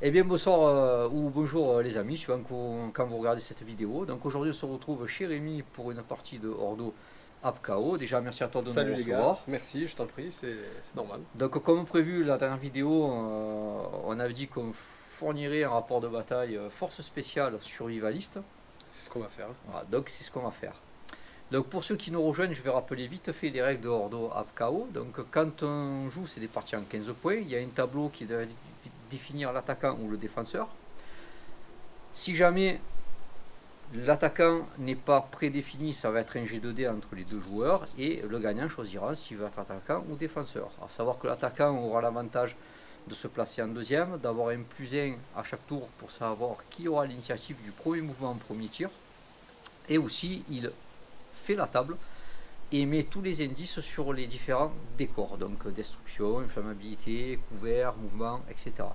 Eh bien bonsoir ou bonjour les amis, suivant quand vous regardez cette vidéo. Donc aujourd'hui on se retrouve chez Rémi pour une partie de Ordo Apkao. Déjà merci à toi de nous Salut les gars, recevoir. merci, je t'en prie, c'est normal. Donc comme prévu la dernière vidéo, on avait dit qu'on fournirait un rapport de bataille force spéciale survivaliste. C'est ce qu'on va faire. Voilà, donc c'est ce qu'on va faire. Donc pour ceux qui nous rejoignent, je vais rappeler vite fait les règles de Ordo Apkao. Donc quand on joue, c'est des parties en 15 points. Il y a un tableau qui doit définir l'attaquant ou le défenseur. Si jamais l'attaquant n'est pas prédéfini, ça va être un G2D entre les deux joueurs et le gagnant choisira s'il veut être attaquant ou défenseur. À savoir que l'attaquant aura l'avantage de se placer en deuxième, d'avoir un +1 à chaque tour pour savoir qui aura l'initiative du premier mouvement en premier tir. Et aussi, il fait la table et met tous les indices sur les différents décors, donc destruction, inflammabilité, couvert, mouvement, etc.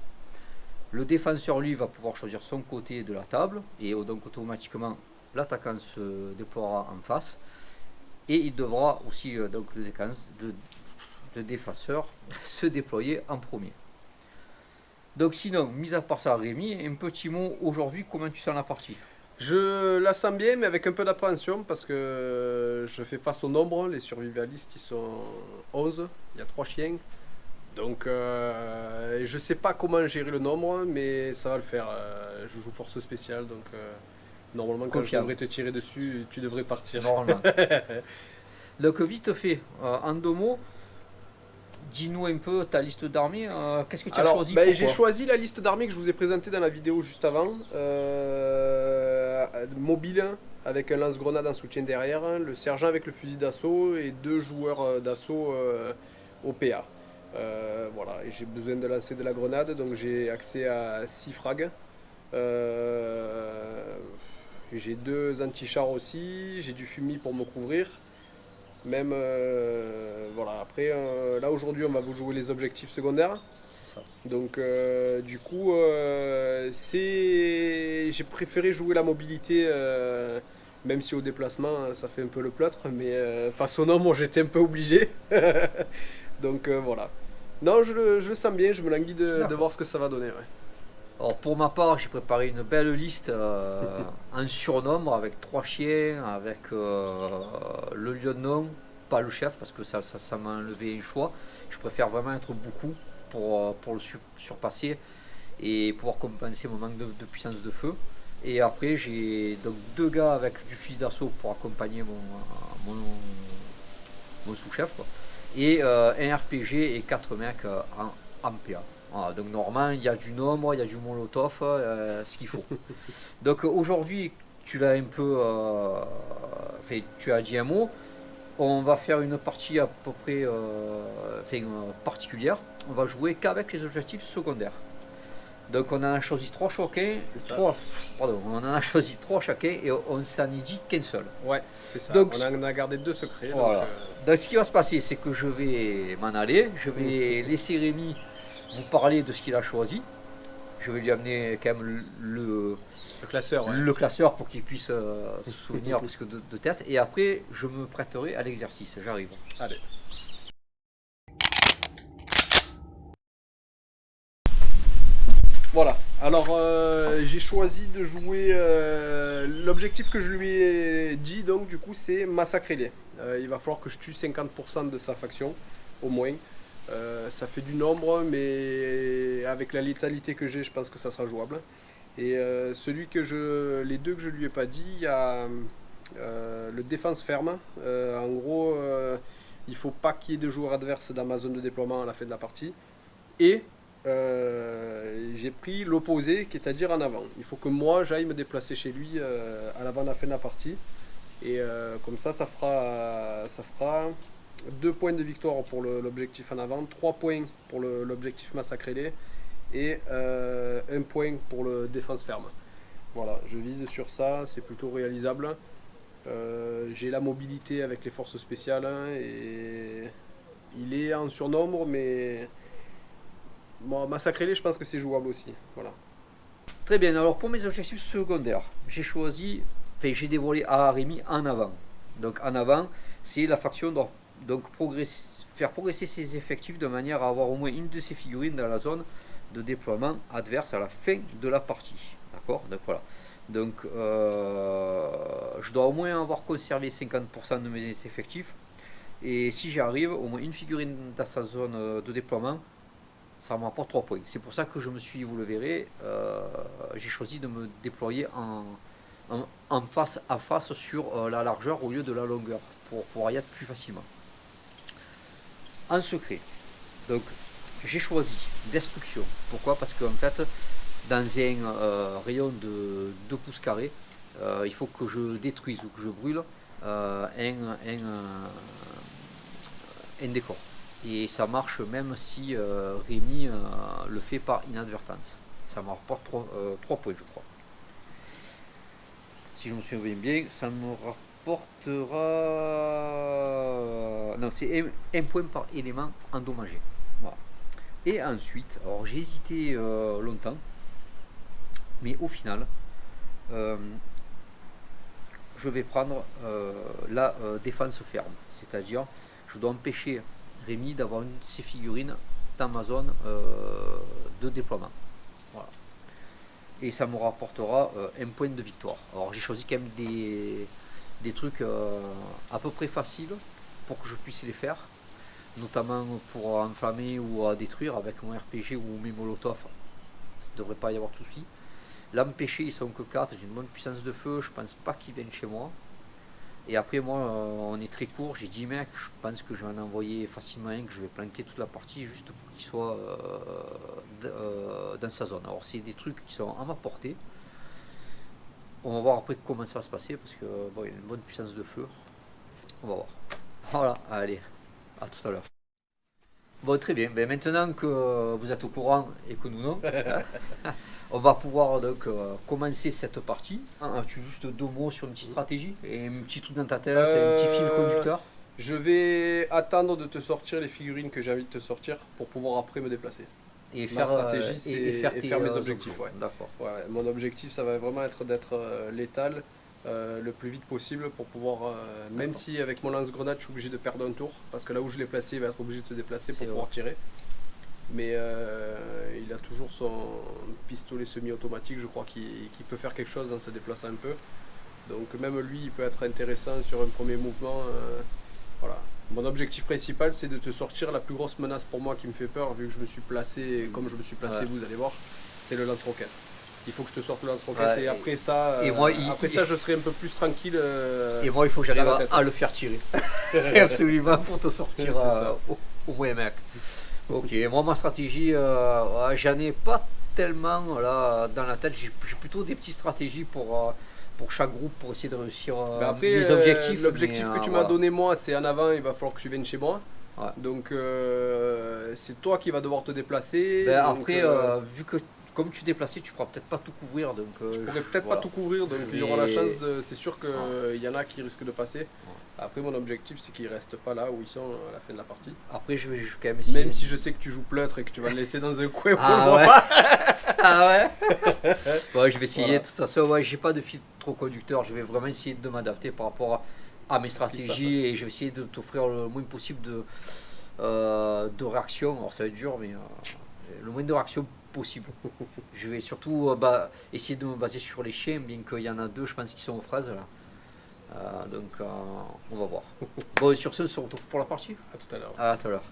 Le défenseur, lui, va pouvoir choisir son côté de la table et donc automatiquement l'attaquant se déploiera en face et il devra aussi, donc le défenseur, se déployer en premier. Donc sinon, mis à part ça, Rémi, un petit mot aujourd'hui, comment tu sens la partie? Je la sens bien, mais avec un peu d'appréhension parce que je fais face au nombre. Les survivalistes, ils sont 11, il y a 3 chiens. Donc je sais pas comment gérer le nombre, mais ça va le faire. Je joue force spéciale, donc normalement, quand je Confiant. devrais te tirer dessus, tu devrais partir. Normalement. Donc vite fait, en deux mots, dis-nous un peu ta liste d'armées, qu'est-ce que tu as Alors, choisi, ben, j'ai pourquoi? choisi la liste d'armées que je vous ai présentée dans la vidéo juste avant. Mobile, avec un lance-grenade en soutien derrière, le sergent avec le fusil d'assaut et deux joueurs d'assaut au PA. Voilà, et j'ai besoin de lancer de la grenade, donc j'ai accès à 6 frags. J'ai deux anti-chars aussi, j'ai du fumier pour me couvrir. Même, voilà, après, là aujourd'hui on va vous jouer les objectifs secondaires. C'est ça. Donc du coup, j'ai préféré jouer la mobilité, même si au déplacement ça fait un peu le pleutre, mais face au nombre j'étais un peu obligé. Donc voilà. Non, je le sens bien, je me languis de D'accord. voir ce que ça va donner. Ouais. Alors pour ma part, j'ai préparé une belle liste en surnombre avec trois chiens, avec le lieutenant, pas le chef parce que ça m'a enlevé un choix. Je préfère vraiment être beaucoup pour le surpasser et pouvoir compenser mon manque de puissance de feu. Et après, j'ai donc deux gars avec du fusil d'assaut pour accompagner mon, mon sous-chef, quoi. Et un RPG et quatre mecs en PA. Voilà, donc normalement, il y a du nombre, il y a du molotov, ce qu'il faut. Donc aujourd'hui, tu l'as un peu fait, tu as dit un mot. On va faire une partie à peu près particulière. On va jouer qu'avec les objectifs secondaires. Donc on en a choisi trois chacun, C'est ça. on en a choisi trois chacun et on s'en est dit qu'un seul. Ouais, c'est ça. Donc On a gardé deux secrets. Donc, voilà. Donc ce qui va se passer, c'est que je vais m'en aller, je vais laisser Rémi vous parler de ce qu'il a choisi. Je vais lui amener quand même le classeur, ouais. le classeur pour qu'il puisse se souvenir parce que de tête. Et après, je me prêterai à l'exercice. J'arrive. Allez. Voilà. Alors, j'ai choisi de jouer. L'objectif que je lui ai dit, donc, du coup, c'est massacrer-les. Il va falloir que je tue 50% de sa faction, au moins. Ça fait du nombre, mais avec la létalité que j'ai, je pense que ça sera jouable. Et les deux que je lui ai pas dit, il y a le défense ferme. En gros, il faut pas qu'il y ait de joueurs adverses dans ma zone de déploiement à la fin de la partie. Et j'ai pris l'opposé, qui est à dire en avant. Il faut que moi j'aille me déplacer chez lui à l'avant de la fin de la partie. Et comme ça fera 2 points de victoire pour l'objectif en avant, 3 points pour l'objectif massacré et 1 point pour le défense ferme. Voilà, je vise sur ça, c'est plutôt réalisable. J'ai la mobilité avec les forces spéciales et il est en surnombre, mais bon, massacrer-les, je pense que c'est jouable aussi. Voilà. Très bien. Alors pour mes objectifs secondaires, j'ai dévoilé à Rémi en avant. Donc en avant, c'est la faction doit donc faire progresser ses effectifs de manière à avoir au moins une de ses figurines dans la zone de déploiement adverse à la fin de la partie. D'accord? Donc voilà. Donc je dois au moins avoir conservé 50% de mes effectifs. Et si j'y arrive, au moins une figurine dans sa zone de déploiement, ça m'apporte 3 points. C'est pour ça que je me suis, vous le verrez, j'ai choisi de me déployer en face à face sur la largeur au lieu de la longueur pour pouvoir y être plus facilement. En secret, donc j'ai choisi destruction. Pourquoi? Parce qu'en fait, dans un rayon de 2 pouces carrés, il faut que je détruise ou que je brûle un décor. Et ça marche même si Rémi le fait par inadvertance. Ça me rapporte 3 points, je crois. Si je me souviens bien, ça me rapportera... Non, c'est un point par élément endommagé. Voilà. Et ensuite, alors j'ai hésité longtemps, mais au final, je vais prendre la défense ferme. C'est-à-dire, je dois empêcher Rémi d'avoir une de ses figurines dans ma zone de déploiement. Voilà. Et ça me rapportera un point de victoire. Alors j'ai choisi quand même des trucs à peu près faciles pour que je puisse les faire, notamment pour enflammer ou à détruire avec mon RPG ou mes Molotov. Ça ne devrait pas y avoir de soucis. L'empêcher, ils sont que 4, j'ai une bonne puissance de feu, je pense pas qu'ils viennent chez moi. Et après moi, on est très court, j'ai 10 mecs, je pense que je vais en envoyer facilement un, que je vais planquer toute la partie juste pour qu'il soit dans sa zone. Alors c'est des trucs qui sont à ma portée. On va voir après comment ça va se passer, parce que bon, il y a une bonne puissance de feu. On va voir. Voilà, allez, à tout à l'heure. Bon, très bien, ben, maintenant que vous êtes au courant et que nous non, on va pouvoir donc commencer cette partie. As-tu juste 2 mots sur une petite stratégie et un petit truc dans ta tête, un petit fil conducteur? Je vais attendre de te sortir les figurines que j'ai envie de te sortir pour pouvoir après me déplacer. Et Ma faire, stratégie, c'est faire mes objectifs. objets. Ouais. D'accord. Ouais, mon objectif, ça va vraiment être d'être létal le plus vite possible pour pouvoir, même si avec mon lance-grenade, je suis obligé de perdre un tour, parce que là où je l'ai placé, il va être obligé de se déplacer pour pouvoir tirer. Mais il a toujours son pistolet semi-automatique, je crois, qui peut faire quelque chose en se déplaçant un peu. Donc même lui, il peut être intéressant sur un premier mouvement. Voilà. Mon objectif principal, c'est de te sortir la plus grosse menace pour moi qui me fait peur, vu que je me suis placé, comme je me suis placé, vous allez voir, c'est le lance-roquette. Il faut que je te sorte le lance-roquette et après ça, je serai un peu plus tranquille. Et moi, il faut que j'arrive à le faire tirer. Absolument, pour te sortir au moins mec. Ok, moi ma stratégie, j'en ai pas tellement là, dans la tête, j'ai plutôt des petites stratégies pour chaque groupe pour essayer de réussir les objectifs. L'objectif que tu m'as donné moi, c'est en avant, il va falloir que tu viennes chez moi. Ouais. Donc c'est toi qui vas devoir te déplacer. Ben, donc, après, vu que comme tu es déplacé, tu pourras peut-être pas tout couvrir. Donc, je pourrais peut-être pas tout couvrir, donc il y aura la chance de. C'est sûr qu'il y en a qui risquent de passer. Après, mon objectif, c'est qu'ils restent pas là où ils sont à la fin de la partie. Après, je vais quand même essayer. Même si je sais que tu joues pleutre et que tu vas le laisser dans un coin, Ah ouais. Ouais, je vais essayer. Voilà. De toute façon, ouais, j'ai pas de fil trop conducteur. Je vais vraiment essayer de m'adapter par rapport à mes stratégies et je vais essayer de t'offrir le moins possible de réactions. Alors, ça va être dur, mais le moins de réactions possible. Je vais surtout essayer de me baser sur les chiens, bien qu'il y en a 2, je pense, qui sont aux fraises là. Donc on va voir. Bon, sur ce, on se retrouve pour la partie. À tout à l'heure. À tout à l'heure.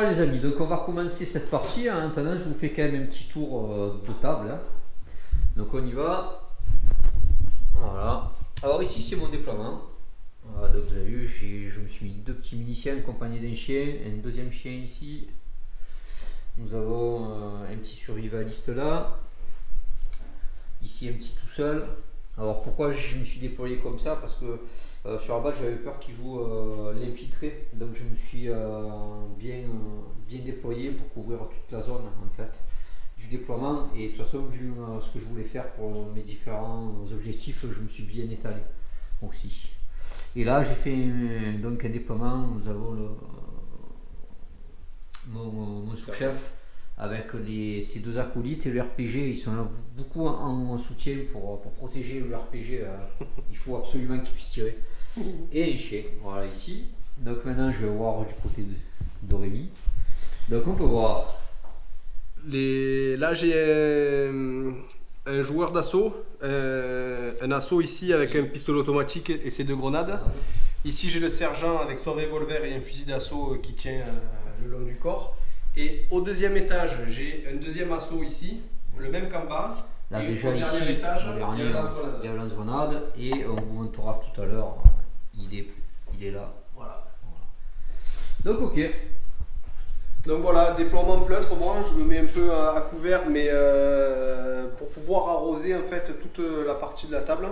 Voilà les amis, donc on va commencer cette partie. En attendant, je vous fais quand même un petit tour de table. Hein. Donc on y va. Voilà. Alors ici c'est mon déploiement. Voilà, donc vous avez vu, je me suis mis 2 petits miliciens accompagnés d'un chien, un deuxième chien ici. Nous avons un petit survivaliste là. Ici un petit tout seul. Alors pourquoi je me suis déployé comme ça? Parce que sur la base j'avais peur qu'il joue l'infiltré. Donc je me suis bien déployé pour couvrir toute la zone en fait du déploiement. Et de toute façon vu ce que je voulais faire pour mes différents objectifs, je me suis bien étalé aussi. Et là j'ai fait donc un déploiement. Nous avons mon sous-chef avec ces 2 acolytes et le RPG. Ils sont là beaucoup en soutien pour protéger le RPG. Il faut absolument qu'ils puissent tirer. Et les chiens, voilà ici. Donc maintenant je vais voir du côté de Rémi. Donc on peut voir. Là j'ai un joueur d'assaut, un assaut ici avec un pistolet automatique et ses 2 grenades. Ici j'ai le sergent avec son revolver et un fusil d'assaut qui tient le long du corps. Et au 2e étage, j'ai un 2e assaut ici, le même qu'en bas. Là et déjà au ici, dernier étage, il il y a le lance-grenade. y a le lance-grenade et on vous montrera tout à l'heure, il est là. Voilà. Donc ok. Donc voilà, déploiement pleutre, moi je me mets un peu à couvert, mais pour pouvoir arroser en fait toute la partie de la table.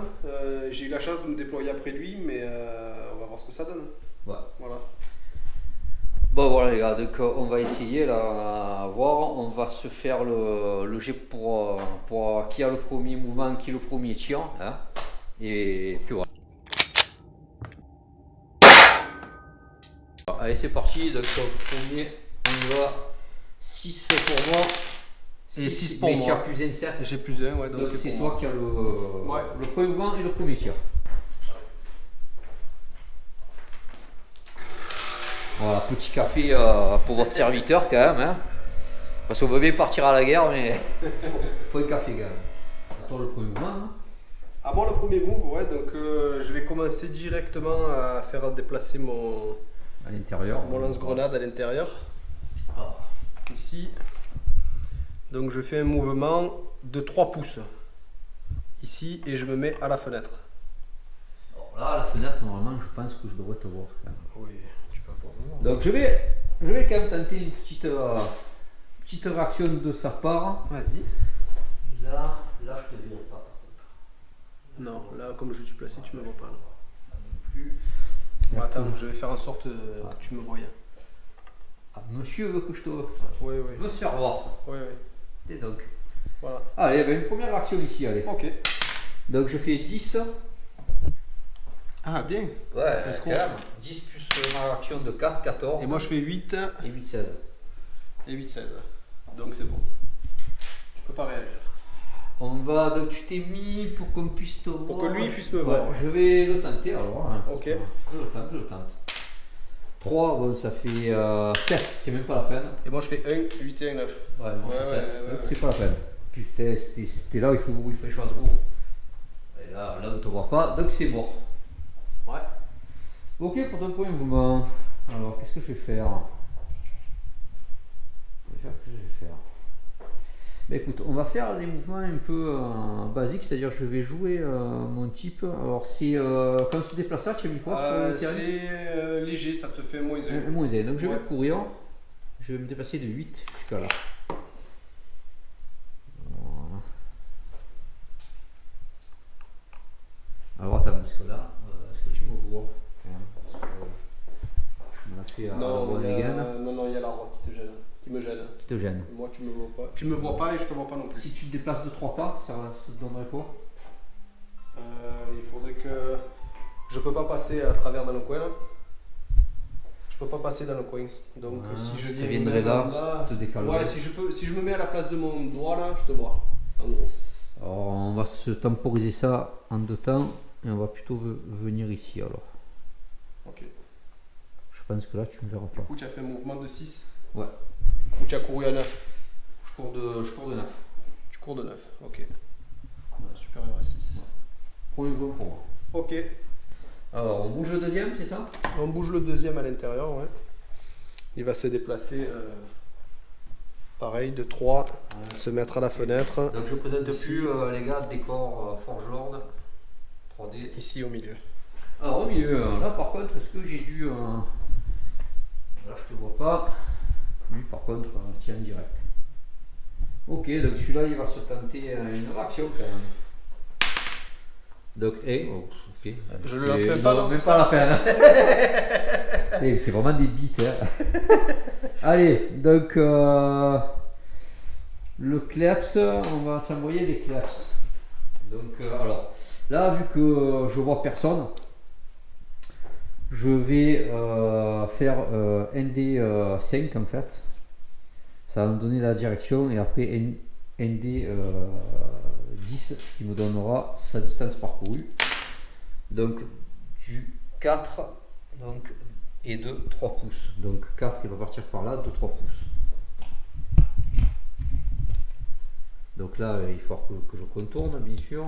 J'ai eu la chance de me déployer après lui, mais on va voir ce que ça donne. Ouais. Voilà. Bon voilà les gars, donc on va essayer là, voir, on va se faire le jet pour qui a le premier mouvement, qui le premier tir, hein, et puis voilà. Allez c'est parti, donc premier, on y va, 6 pour moi, Et 6 pour mais moi. tu as plus un 7, J'ai plus un, ouais, donc c'est pour toi moi. qui as Ouais. le premier mouvement et le premier tir. Voilà, petit café pour votre serviteur quand même, hein. Parce qu'on veut bien partir à la guerre, mais faut un café quand même. Attends le premier mouvement. Hein. Ah bon, le premier move, ouais, donc je vais commencer directement à faire déplacer mon À l'intérieur. lance-grenade à l'intérieur. Ah. Ici. Donc je fais un mouvement de 3 pouces. Ici, et je me mets à la fenêtre. Alors là, à la fenêtre, normalement, je pense que je devrais te voir quand même. Oui, tu peux voir. Donc je vais quand même tenter une petite réaction de sa part. Vas-y. Là, je te verrai pas. Non, là, comme je suis placé, tu me vois pas. Là. Non plus. Bon, attends, je vais faire en sorte que tu me voies. Ah, monsieur veut que je te Oui, oui. veut se faire voir. Oui, oui. Et donc. Voilà. Allez, ben, une première réaction ici, allez. Ok. Donc je fais 10. Ah, bien. Ouais, Est-ce quand même. 10 plus ma réaction de 4, 14. Et moi, je fais 8 Et 8, 16. et 8, 16. Donc c'est bon. Je peux pas réagir. On va, donc tu t'es mis pour qu'on puisse te voir. Pour que lui puisse me voir. Ouais, je vais le tenter alors. Hein. Ok. Je le tente. 3, bon, ça fait 7, c'est même pas la peine. Et moi, je fais 1, 8 et 1, 9. Ouais, moi je fais 7, ouais, donc ouais. c'est pas la peine. Putain, c'était là où il faut que je fasse gros. Et là, on ne te voit pas, donc c'est mort. Ouais. Ok, pour ton premier mouvement. Alors, qu'est-ce que je vais faire? Ben écoute, on va faire des mouvements un peu basiques, c'est-à-dire que je vais jouer mon type. Alors, c'est quand on se déplace là, tu as mis quoi sur le terrain? C'est léger, ça te fait moins 1. Moins 1. Donc, je vais Ouais. courir. Je vais me déplacer de 8 jusqu'à là. Voilà. Alors, attends, parce que là, est-ce que tu me vois quand même? Parce que je me la fais à la bonne gaine. Non, il y a l'arbre qui te gêne. Qui me gêne. Qui te gêne. Moi, tu me vois pas. Tu me vois pas et je te vois pas non plus. Si tu te déplaces de 3 pas, ça te donnerait quoi? Il faudrait que. Je peux pas passer à travers dans le coin là. Je peux pas passer dans le coin. Donc Ah, si je si tu viens viendrais là, là, te décalerais. ouais, si je me mets à la place de mon doigt là, je te vois. En gros. Alors on va se temporiser ça en 2 temps et on va plutôt venir ici alors. Ok. Je pense que là tu ne verras pas. Du coup, tu as fait un mouvement de 6. Ouais. Ou tu as couru à 9. Je cours de 9. Tu cours de 9. Ok. Supérieur à 6. Premier mouvement pour moi. Ok. Alors on bouge le deuxième, c'est ça? On bouge le deuxième à l'intérieur, ouais. Il va se déplacer pareil de 3, se mettre à la fenêtre. Donc je présente Ici. plus les gars, décor Forge Lord 3D. Ici au milieu. Alors au milieu, là par contre, est-ce que j'ai dû... Là je te vois pas. Lui par contre, tient direct. Ok, donc celui-là il va se tenter une réaction quand même. Donc, ok. Je le lance même pas, non, même c'est pas la peine. C'est vraiment des bites. Hein. Allez, donc le kleps, on va s'envoyer des kleps. Donc, alors, là, vu que je vois personne, je vais faire ND5 en fait. Ça va me donner la direction et après ND 10, ce qui me donnera sa distance parcourue. Donc du 4 donc, et de 3 pouces. Donc 4 il va partir par là, de 3 pouces. Donc là il faut que je contourne bien sûr.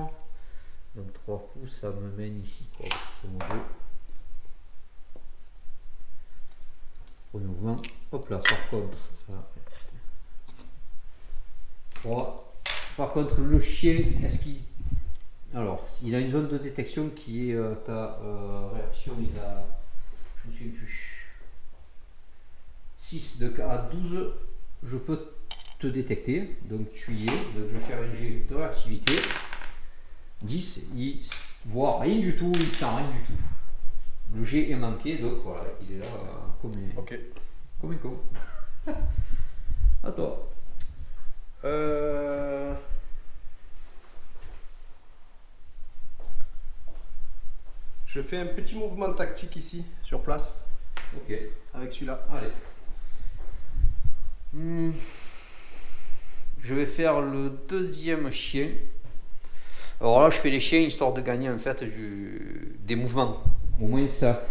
Donc 3 pouces ça me mène ici. Quoi, au mouvement. Hop là, par contre. Voilà. 3. Par contre, le chien, est-ce qu'il. Alors, il a une zone de détection qui est ta réaction, il a. Je me souviens plus. 6, donc à 12, je peux te détecter. Donc tu y es. Donc je vais faire un jet de réactivité. 10, il voit rien du tout, il sent rien du tout. Le jet est manqué, donc voilà, il est là comme un con. À toi. Je fais un petit mouvement tactique ici, sur place, Ok. avec celui-là. Allez. Je vais faire le deuxième chien. Alors là, je fais les chiens histoire de gagner en fait des mouvements. Au moins, ça,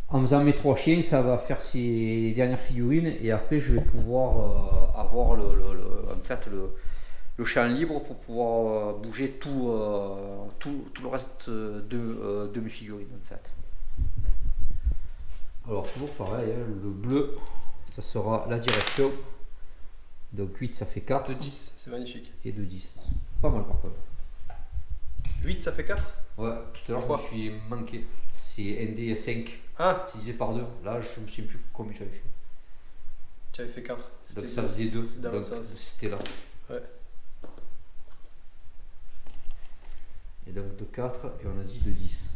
en faisant mes 3 chiens, ça va faire ces dernières figurines et après, je vais pouvoir avoir en fait, le champ libre pour pouvoir bouger tout le reste de mes figurines en fait. Alors toujours pareil, hein, le bleu, ça sera la direction. Donc 8 ça fait 4. De 10, c'est magnifique. Et de 10. Pas mal par contre. 8 ça fait 4. Ouais, tout à l'heure je me suis manqué. C'est ND 5. Ah, C'est divisé par 2. Là je me souviens plus combien j'avais fait. tu avais fait 4. Donc ça faisait 2. dans Donc l'autre sens. c'était là. Ouais. Et donc de 4 et on a dit de 10.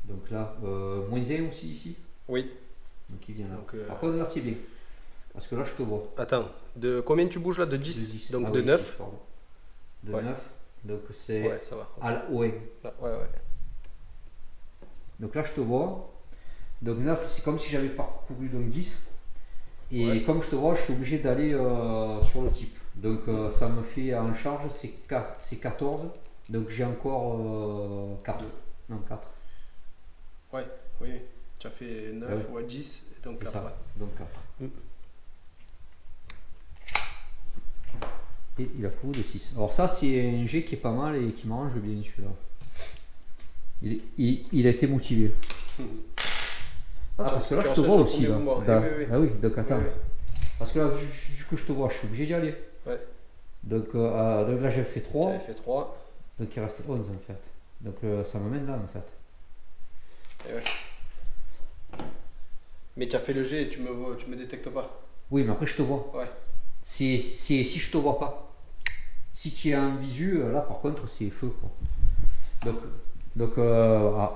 Donc là, moins 1 aussi ici. Oui. Donc il vient là. Donc, Par contre là c'est bien. Parce que là je te vois. Attends, de combien tu bouges là? De 10, De 10. Donc Ah de oui, 9. pardon. De Ouais. 9. Donc c'est Ouais, ça va. à l'OM. Là, ouais. Donc là je te vois. Donc 9 c'est comme si j'avais parcouru donc 10. Et Ouais. comme je te vois, je suis obligé d'aller sur le type. Donc ça me fait en charge, c'est 14. Donc j'ai encore 4. Non 4. Ouais, oui. Tu as fait 9 Ouais. ou 10, donc C'est 4. ça. Donc 4. Mm. Et il a couru de 6. Alors ça c'est un jet qui est pas mal et qui m'arrange bien celui-là. Il a été motivé. Ah, parce que là, je te vois aussi. Là. Ah oui, donc attends. Oui. Parce que là, vu que je te vois, je suis obligé d'y aller. Ouais. Donc là, j'ai fait 3. J'avais fait 3. Donc il reste 11 en fait. Donc ça m'amène là en fait. Et ouais. Mais tu as fait le jet et tu me détectes pas. Oui, mais après, je te vois. Ouais. Si je te vois pas. Si tu es en visu, là par contre, c'est feu. Quoi. Donc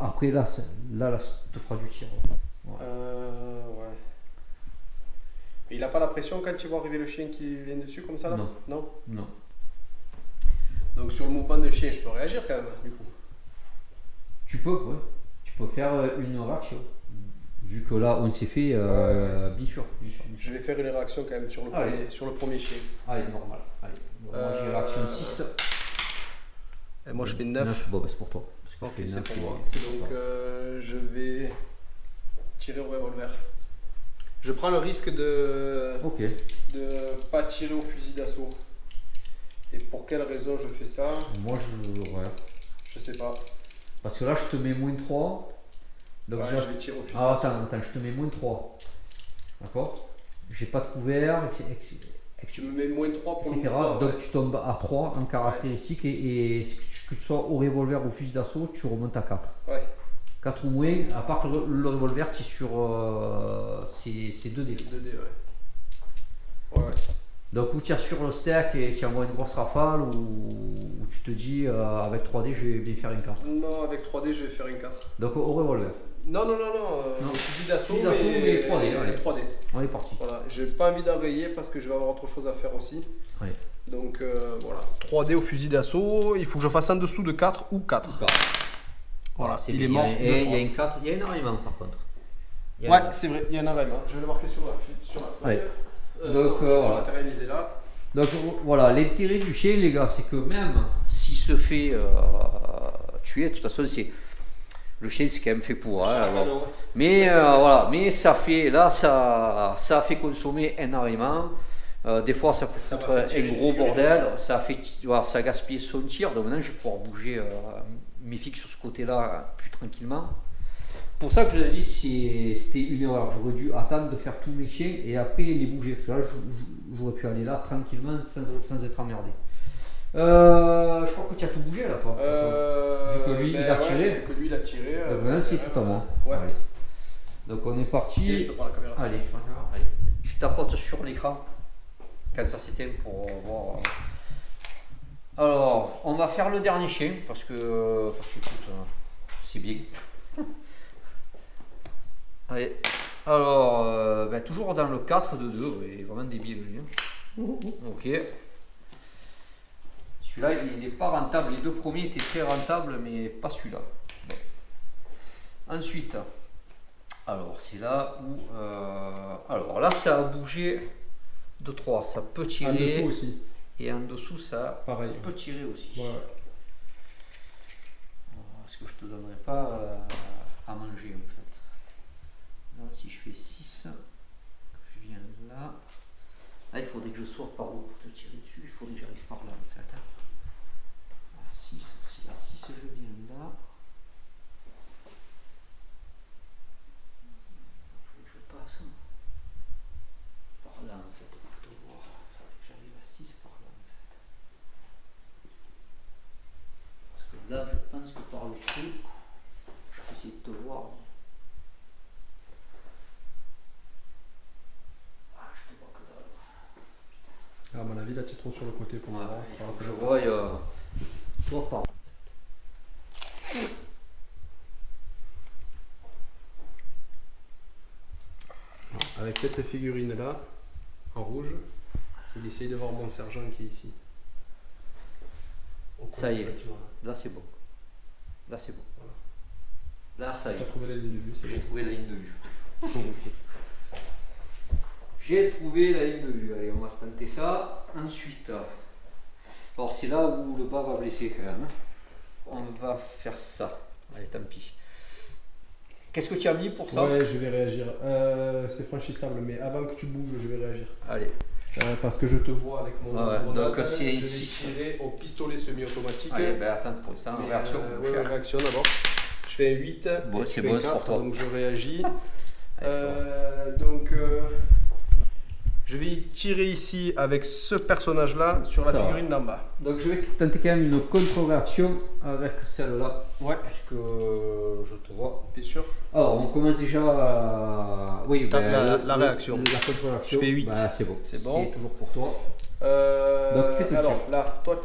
après, là, ça te fera du tir. Ouais. Et il a pas la pression quand tu vois arriver le chien qui vient dessus comme ça là? Non. Non. Donc sur le mouvement de chien, je peux réagir quand même du coup. Tu peux, ouais. Tu peux faire une réaction. Vu que là, on s'est fait, bien sûr. Je vais faire une réaction quand même sur le premier chien. Allez, normal. Allez. Moi, j'ai réaction 6. Et moi, je fais 9. Bon, bah, c'est pour toi. Parce que Ok, je fais c'est 9 pour et moi. c'est pour Donc, toi. je vais tirer au revolver. Je prends le risque de Ok. pas tirer au fusil d'assaut. Et pour quelle raison je fais ça? Moi, ouais. Je sais pas. Parce que là, je te mets moins 3. Donc, Ouais, je vais tirer au fusil ah, d'assaut. attends, je te mets moins 3. D'accord? j'ai pas de couvert, Tu me mets -3 pour le etc. mouvement, Donc ouais. tu tombes à 3 en caractéristique et que tu sois au revolver ou au fusil d'assaut, tu remontes à 4. Ouais. 4 ou moins, à part le revolver, tu es sur c'est 2D. C'est 2D, ouais. Ouais. Donc ou tu tires sur le stack et tu envoies une grosse rafale ou tu te dis avec 3D je vais bien faire une 4. Non, avec 3D, je vais faire une 4. Donc au revolver. Non. Non. Fusil d'assaut, Fusil d'assaut, mais 3D, allez. 3D. On est parti. Voilà, j'ai pas envie d'enrayer parce que je vais avoir autre chose à faire aussi. Allez. Donc voilà, 3D au fusil d'assaut, il faut que je fasse en dessous de 4 ou 4. Voilà, C'est il bien. est mort. Il y a une 4, il y a un arrivement par contre. Il y a Ouais, un- c'est vrai, il y a un arrivement. Je vais le marquer sur la feuille. Ouais. Donc, je vais voilà. matérialiser là. Donc voilà, l'intérêt du chien, les gars, c'est que même s'il se fait tuer, de toute façon, le chien, c'est quand même fait pour. Hein, alors. Mais voilà, mais ça fait là, ça a fait consommer énormément. Des fois, ça peut Ça être va faire tirer un gros les figurines. bordel. Ça a fait, voilà, ça a gaspillé son tir. Donc maintenant, je vais pouvoir bouger mes fixes sur ce côté-là plus tranquillement. Pour ça que je l'ai dit, c'était une erreur. J'aurais dû attendre de faire tous mes chiens et après les bouger. Parce que là, j'aurais pu aller là tranquillement sans être emmerdé. Je crois que tu as tout bougé là, toi. de toute façon. Vu que lui, il a tiré. Vu que lui, il a tiré. Donc maintenant, c'est tout à moi. Ouais. Allez. Donc on est Et parti. je te prends la caméra. Allez, allez. Tu tapotes sur l'écran quand ça s'éteint pour voir. Alors, on va faire le dernier chien parce que écoute, c'est bien. Allez. Alors, toujours dans le 4 de 2, et vraiment débile lui. Ok. Celui-là, il n'est pas rentable. Les deux premiers étaient très rentables, mais pas celui-là. Bon. Ensuite, alors c'est là où. Alors là, ça a bougé de 3. Ça peut En tirer. dessous aussi. Et en dessous, ça Pareil. peut tirer aussi. Ouais. Parce que je te donnerai pas à manger en fait. Là, si je fais 6, je viens là. Là, il faudrait que je sorte par haut pour te tirer dessus. Il faudrait que j'arrive par là en fait. À 6, si à 6, je viens là. Il faut que je passe par là en fait pour te voir. Il faudrait que j'arrive à 6 par là en fait. Parce que là, je pense que par le dessus, je peux essayer de te voir. Ah, je te vois que dalle. À mon avis, là, tu es trop sur le côté pour Ouais, moi. il faut que je voie toi par. Avec cette figurine là, en rouge, il essaye de voir mon sergent qui est ici. Ça y est. Là, c'est bon. Là, c'est bon. Là, ça y Tu as est. trouvé la ligne de vue, c'est J'ai bon. trouvé la ligne de vue. J'ai trouvé la ligne de vue. Allez, on va se tenter ça. Ensuite, alors c'est là où le bas va blesser quand même. On va faire ça. Allez, tant pis. Qu'est-ce que tu as mis pour ça? Ouais, je vais réagir. C'est franchissable, mais avant que tu bouges, je vais réagir. Allez. Parce que je te vois avec mon Ah ouais, grenade, donc c'est je vais 6. tirer au pistolet semi-automatique. Allez, ben attends, pour ça, en Mais, réaction. ouais, cher. réaction d'abord. Je fais un 8. Bon, et tu c'est fais bon, un c'est pour 4, toi. donc je réagis. Allez, Donc, je vais tirer ici avec ce personnage-là sur la Ça va. figurine d'en bas. Donc je vais tenter quand même une contre-réaction avec celle-là. Ouais. Puisque je te vois. T'es sûr? Alors on commence déjà à... Oui, T'as ben, la réaction. La contre-réaction. Je fais 8. Bah, c'est bon. C'est bon. C'est toujours pour toi. Donc, fais ton alors tir. là, toi,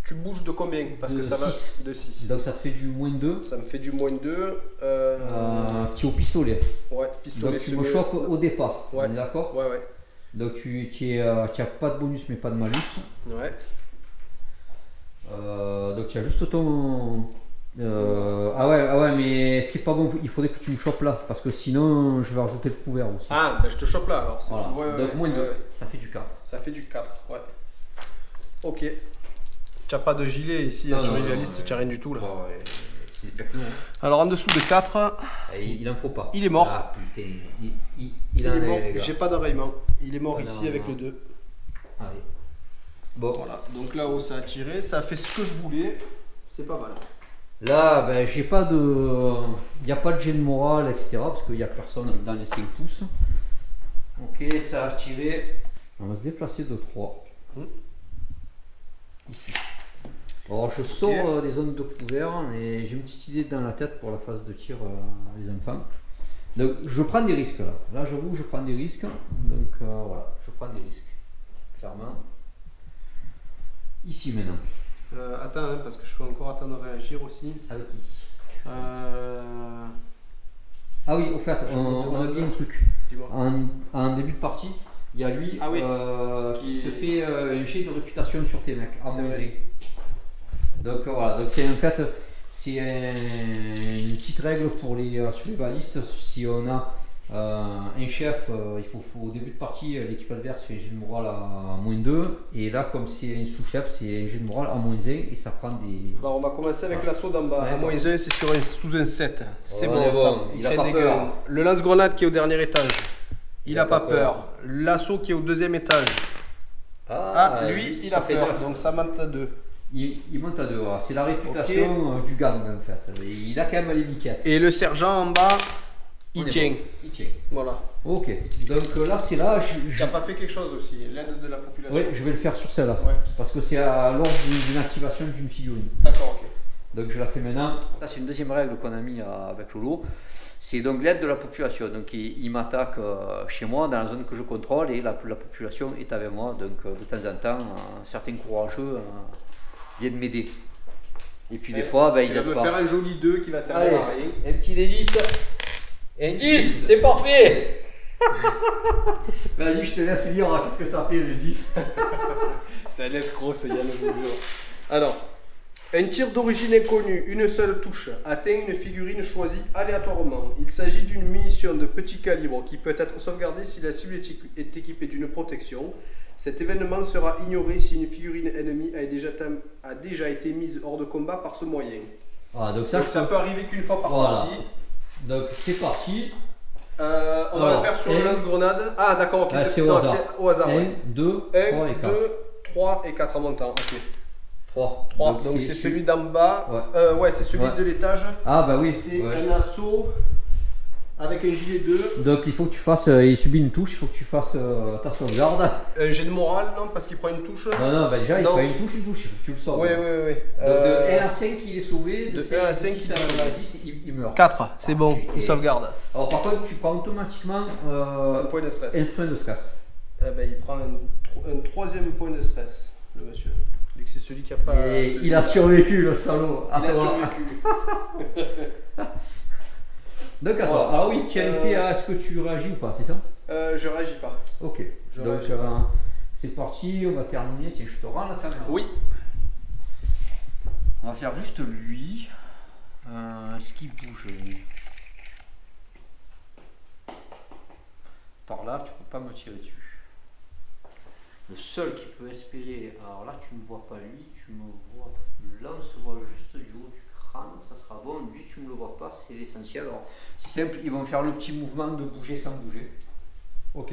tu bouges de combien? Parce De que ça 6. va de 6. Donc ça te fait du -2. Ça me fait du -2. Tu es au pistolet. Ouais, pistolet Donc tu me choques au départ. Ouais. On est d'accord? Ouais, ouais. Donc tu n'as pas de bonus mais pas de malus. Ouais. Donc tu as juste ton... ah ouais, mais c'est pas bon, il faudrait que tu me chopes là, parce que sinon je vais rajouter le couvert aussi. Ah, ben je te chope là alors. Voilà. Ouais, Donc ouais, -2, ouais. ça fait du 4. Ça fait du 4, ouais. Ok. Tu n'as pas de gilet ici, Non, survivaliste, non, tu n'as rien du tout là. C'est pas que non. Alors en dessous de 4, Il en faut pas. il est mort. Ah putain, il il en est mort. les gars. J'ai pas d'enrayement. Il est mort Ah, ici non, avec non. le 2. Allez. Bon, Voilà, donc là-haut ça a tiré, ça a fait ce que je voulais. C'est pas mal. là, ben, j'ai pas de... Il n'y a pas de gêne morale, etc. Parce qu'il n'y a personne dans les 5 pouces. Ok, ça a tiré. On va se déplacer de 3. Ici. Alors je sors des zones de couvert et j'ai une petite idée dans la tête pour la phase de tir les enfants. Donc je prends des risques là. Là j'avoue je prends des risques. Donc voilà, je prends des risques. Clairement. Ici maintenant. Attends, hein, parce que je peux encore attendre de réagir aussi. Avec qui Ah oui, au fait, on a oublié un truc. En début de partie, il y a lui qui te fait un jet de réputation sur tes mecs, harmonisé. Donc voilà, donc c'est en fait c'est une petite règle pour les survivalistes. Si on a un chef, il faut au début de partie, l'équipe adverse fait un jet de morale à -2, et là comme c'est un sous-chef, c'est un jet de morale à -1 et ça prend des. Alors on va commencer avec l'assaut d'en bas. À -1, c'est sous un 7. C'est bon, il a pas peur. Le lance-grenade qui est au dernier étage, il a pas peur. L'assaut qui est au deuxième étage, lui il a peur, donc ça monte à 2. Il monte à 2, c'est la réputation du gang en fait. Il a quand même les miquettes. Et le sergent en bas, il tient. Bon. Il tient. Voilà. Ok, donc là c'est là. Tu n'as pas fait quelque chose aussi, l'aide de la population. Oui, je vais le faire sur celle-là. Ouais. Parce que c'est à l'ordre d'une activation d'une figurine. D'accord, ok. Donc je la fais maintenant. Ça c'est une deuxième règle qu'on a mis avec Lolo. C'est donc l'aide de la population. Donc il m'attaque chez moi dans la zone que je contrôle et la population est avec moi. Donc de temps en temps, certains courageux viennent m'aider. Et puis des fois, ils aident pas. Il va me faire un joli 2 qui va servir à rien. Un petit D10. Un 10, c'est parfait. Vas-y, je te laisse lire, qu'est-ce que ça fait le 10. C'est un escroc ce Yann, je vous jure. Alors, un tir d'origine inconnue, une seule touche, atteint une figurine choisie aléatoirement. Il s'agit d'une munition de petit calibre qui peut être sauvegardée si la cible est équipée d'une protection. Cet événement sera ignoré si une figurine ennemie a déjà été mise hors de combat par ce moyen. Voilà, donc ça peut arriver qu'une fois par partie. Donc c'est parti. On va le faire sur le lance-grenade. Ah d'accord, ok, c'est au hasard. 1, 2, 3 et 4 en montant. Ok. 3. Donc c'est celui d'en bas. Ouais, c'est celui de l'étage. Ah bah oui. C'est un assaut avec un gilet 2. Donc il faut que tu fasses, il subit une touche, il faut que tu fasses ta sauvegarde. Un jet de morale, non, parce qu'il prend une touche. Non, bah déjà il prend une touche, il faut que tu le sauves. Oui. Donc de 1 à 5 il est sauvé, de 1 à 5 il meurt. 4, c'est bon, il sauvegarde. Alors par contre tu prends automatiquement un point de stress. Un point de stress. Il prend un troisième point de stress, le monsieur. Vu que c'est celui qui a pas. Et il a survécu le salaud. Il a survécu. Donc attends, ah oui, tu as été à est-ce que tu réagis ou pas, c'est ça? Je réagis pas. Ok, donc c'est parti, on va terminer. Tiens, je te rends la caméra. Oui. On va faire juste lui. Est-ce qu'il bouge? Par là, tu peux pas me tirer dessus. Le seul qui peut espérer, alors là tu ne me vois pas lui, tu me vois là, on se voit juste du haut du crâne, ça sera bon. Lui tu ne me le vois pas, c'est l'essentiel. Alors c'est simple, ils vont faire le petit mouvement de bouger sans bouger. Ok.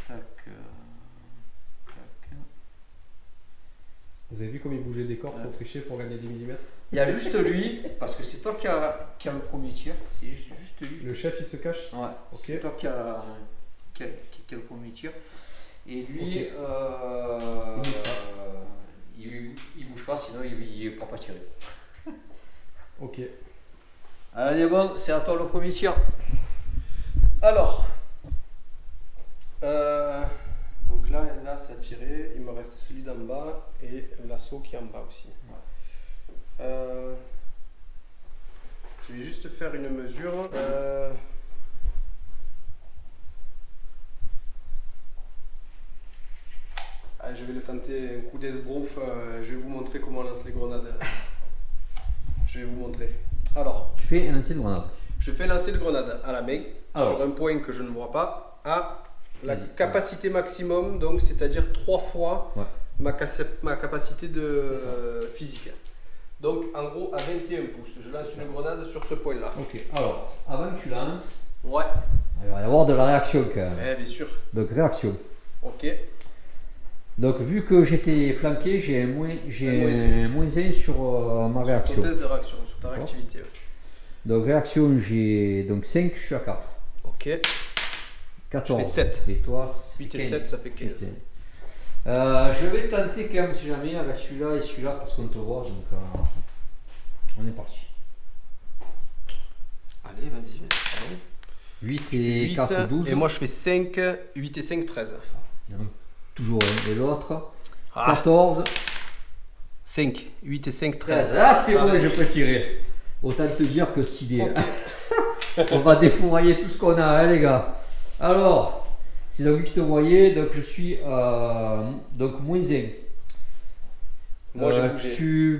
Tac. Vous avez vu comme il bougeait des corps pour tricher, pour gagner des millimètres? Il y a juste lui, parce que c'est toi qui a le premier tir, c'est juste lui. Le chef il se cache? Ouais, c'est toi qui a le premier tir. Et lui, il bouge pas, sinon il ne pourra pas tirer. Ok. Allez, bon, c'est à toi le premier tir. Alors, donc là ça a tiré, il me reste celui d'en bas et l'assaut qui est en bas aussi. Ouais. Je vais juste faire une mesure. Je vais le tenter un coup d'esbrouf, je vais vous montrer comment on lance les grenades. Je vais vous montrer. Alors, tu fais un lancer de grenade. Je fais lancer de grenade à la main, sur un point que je ne vois pas, à la capacité maximum, donc c'est-à-dire 3 fois ma capacité de physique. Donc en gros à 21 pouces, je lance une grenade sur ce point-là. Ok, alors avant que tu lances, il va y avoir de la réaction quand même. Ouais, bien sûr. Donc réaction. Ok. Donc vu que j'étais planqué, j'ai un moins 1 sur ma réaction. Sur ton test de réaction, sur ta réactivité. Donc réaction, j'ai donc 5, je suis à 4. Ok. 14. Je fais 7. Et toi, 8 et 15. 7, ça fait 15. Je vais tenter quand même, si jamais, avec celui-là et celui-là, parce qu'on te voit. Donc, on est parti. Allez, vas-y. 8 et 8, 4, 12. et moi je fais 5, 8 et 5, 13. Donc, toujours un. Et l'autre, Ah. 14. 5, 8 et 5, 13. 13. Ah, c'est Ça bon, va. je peux tirer. Autant te dire que si des... On va défourailler tout ce qu'on a, hein, les gars. Alors, c'est donc lui qui te voyait, donc je suis donc moins 1. Moi j'ai bougé.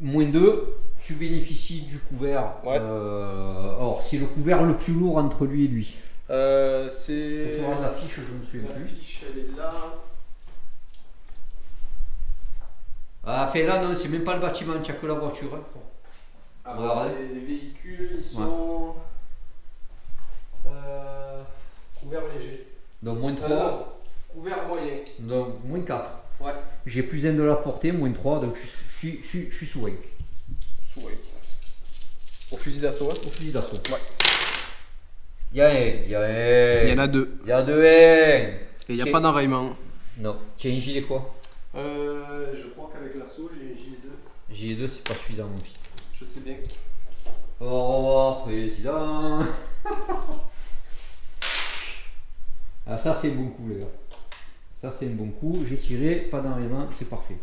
Moins 2, tu bénéficies du couvert. Ouais. Alors, c'est le couvert le plus lourd entre lui et lui. C'est. Faut que tu regardes la fiche, je me souviens La plus. fiche, elle est là. Ah, fait là, non, c'est même pas le bâtiment, tu n'as que la voiture. Hein. Alors, Regardez. les véhicules, ils sont. Couvert léger. Donc, moins 3. Non, couvert moyen. Donc, moins 4. Ouais. J'ai plus 1 de la portée, moins 3, donc je suis sous 1. Ouais. Au fusil d'assaut. Hein. Au fusil d'assaut. Ouais. Il y a un. Il y en a 2. Il y a 2 Et il n'y a Tiens. pas d'enraillement. Non. Tiens, un gilet quoi? Je crois qu'avec l'assaut, j'ai un gilet 2. Gilet 2, c'est pas suffisant, mon fils. Je sais bien. Au revoir, président. Ah, ça, c'est un bon coup, les gars. Ça, c'est un bon coup. J'ai tiré, pas d'enraillement, c'est parfait.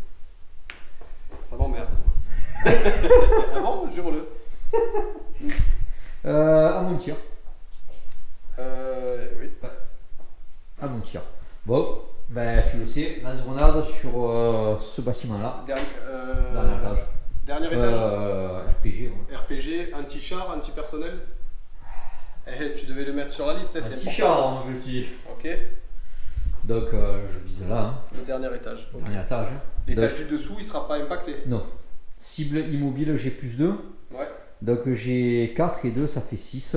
Ça m'emmerde. Ah bon, jure-le. À mon tir. Oui. À mon tir. Bon, ben, tu le sais, lance-grenade sur ce bâtiment-là. Dernier étage. Dernier étage. RPG, ouais. RPG, anti-char, anti-personnel. Tu devais le mettre sur la liste, hein, c'est important. Anti-char, mon petit. Ok. Donc, je vise là, hein. Le dernier étage. Ok. Dernier étage. Hein. L'étage Donc, du dessous, il sera pas impacté. non. Cible immobile, j'ai plus 2. Ouais. Donc j'ai 4 et 2, ça fait 6.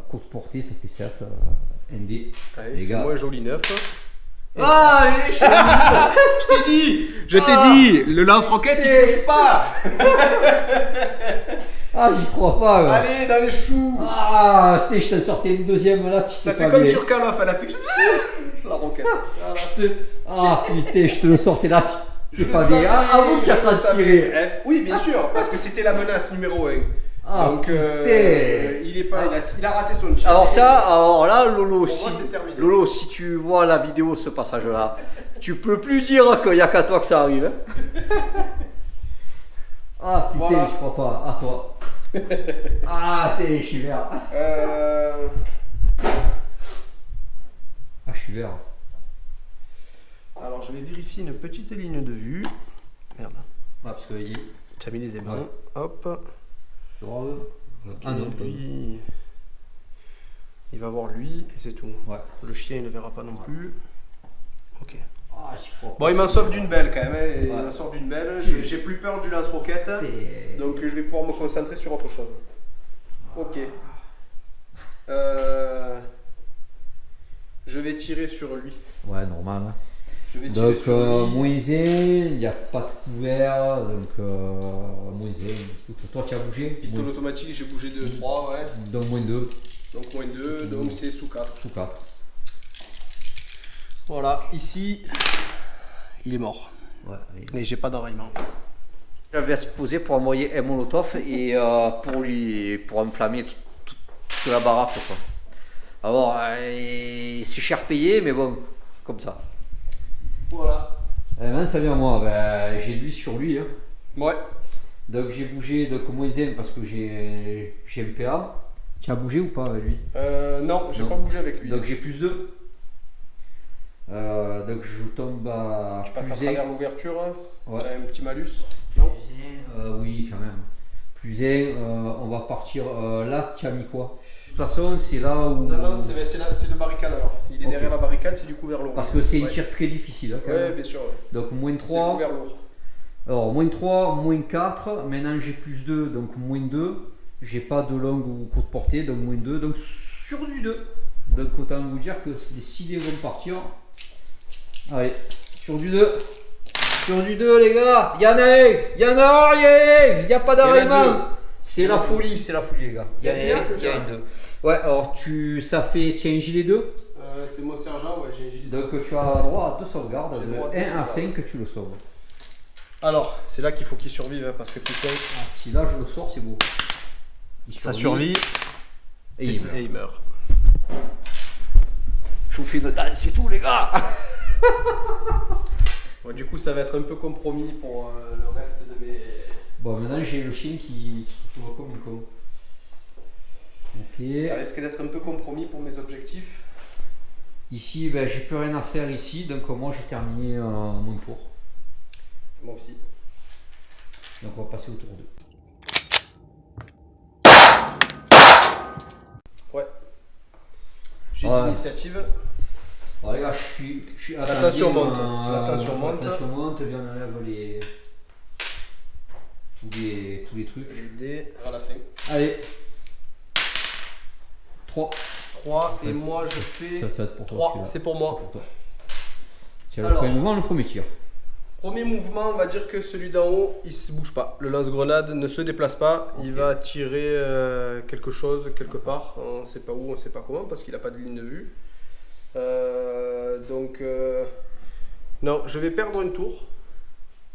Courte portée, ça fait 7. ND. Allez, Les gars. fais-moi un joli 9. Ah, Je t'ai dit. Je t'ai dit. Le lance-roquette, il touche pas. ah, j'y crois pas. Là. Allez, dans les choux. Ah, je t'ai sorti une deuxième là. Tu Ça t'es fait pas comme bien. sur Call of, elle a fait la roquette. Voilà. Ah, putain, je te le sortais là. Je T'es le pas bien. savais, Ah, avant que tu as je le transpiré. savais. Oui, bien sûr, parce que c'était la menace numéro 1. Ah, Donc, putain. il a raté son chien. Alors là, Lolo, Pour moi, c'est terminé. Lolo, si tu vois la vidéo, ce passage-là, tu peux plus dire qu'il n'y a qu'à toi que ça arrive. Hein. Ah putain, Voilà. je crois pas. À toi. Ah, t'es, je suis vert. Ah, je suis vert. Alors, je vais vérifier une petite ligne de vue. Merde. Ah, parce que Tu as mis les aimants. Ouais. Hop. ah non, Lui, il va voir lui et c'est tout. Ouais. Le chien, il ne verra pas non plus. Ok. Ah, j'y crois pas. Bon, il m'en sauve d'une belle quand même. Hein. Il Ouais. m'en sort d'une belle. J'ai plus peur du lance-roquette. T'es- Donc, je vais pouvoir me concentrer sur autre chose. Ok. Je vais tirer sur lui. Ouais, normal. Hein. Je vais tirer Donc, sur lui. moins 1, il n'y a pas de couvert. Donc, moins 1. Écoute, toi, tu as bougé. Pistolet automatique, j'ai bougé de 3, ouais. Donc, moins 2. Donc moins 2, donc c'est sous 4. Sous 4. Voilà, ici, il est mort. Ouais, Et j'ai pas d'enraillement. j'avais à se poser pour envoyer un molotov et pour enflammer toute la baraque. Quoi. Alors, c'est cher payé, mais bon, comme ça. Voilà. Ça vient à moi, ben, j'ai lui sur lui. Hein. Ouais. Donc j'ai bougé de moins 1 parce que j'ai un PA. Tu as bougé ou pas avec lui? Non, j'ai Non. pas bougé avec lui. Donc j'ai plus 2. Donc je tombe à Tu passes à plus 1. travers l'ouverture, Ouais. t'as un petit malus. Non. Oui, quand même. Plus 1, on va partir. Là, tu as mis quoi? De toute façon, c'est là où. Non, c'est le barricade alors. Il est Ok. derrière la barricade, c'est du couvert lourd. Parce que c'est une Ouais. tir très difficile. Hein, quand Ouais, même. bien sûr. Ouais. Donc moins C'est le 3. couvert lourd. Alors moins 3, moins 4. Maintenant j'ai plus 2, donc moins 2. J'ai pas de longue ou courte portée, donc moins 2. Donc sur du 2. Donc autant vous dire que les 6 dés vont partir. Allez, sur du 2. Sur du 2 les gars, il y en a un, il y en a rien, il n'y a pas Il y en a d'arrêtement. C'est la folie les gars. Il y C'est bien, a une deux. Ouais, alors ça fait, tu as un gilet 2. C'est mon sergent, ouais, j'ai un gilet. Donc tu as droit à 2 sauvegardes, J'ai de droit à 2 1 à sauvegardes. 5 tu le sauves. Alors, c'est là qu'il faut qu'il survive, hein, parce que putain, Ah, si là je le sors, c'est beau. Il ça survit et et il meurt. il meurt. Je vous fais une danse, c'est tout les gars. Ouais, du coup, ça va être un peu compromis pour le reste de mes... Bon, maintenant j'ai le chien qui se trouve comme une con. Ok. Ça risque d'être un peu compromis pour mes objectifs. Ici, ben, j'ai plus rien à faire ici, donc moi j'ai terminé mon tour. Moi aussi. Donc on va passer au tour 2. Ouais. J'ai Ouais. l'initiative. Bon les gars, je suis La tension monte. La tension monte. tension monte, viens on enlève tous les trucs. Les dés à la fin. Allez. 3. 3 et Ça, moi je fais... Ça va être pour toi. 3, celui-là. c'est pour moi. C'est pour toi. Tu as le Alors. premier mouvement, le premier tir. Premier mouvement, on va dire que celui d'en haut, il se bouge pas. Le lance-grenade ne se déplace pas. Il Ok. va tirer quelque chose quelque part. On ne sait pas où, on ne sait pas comment, parce qu'il n'a pas de ligne de vue. Non, je vais perdre un tour.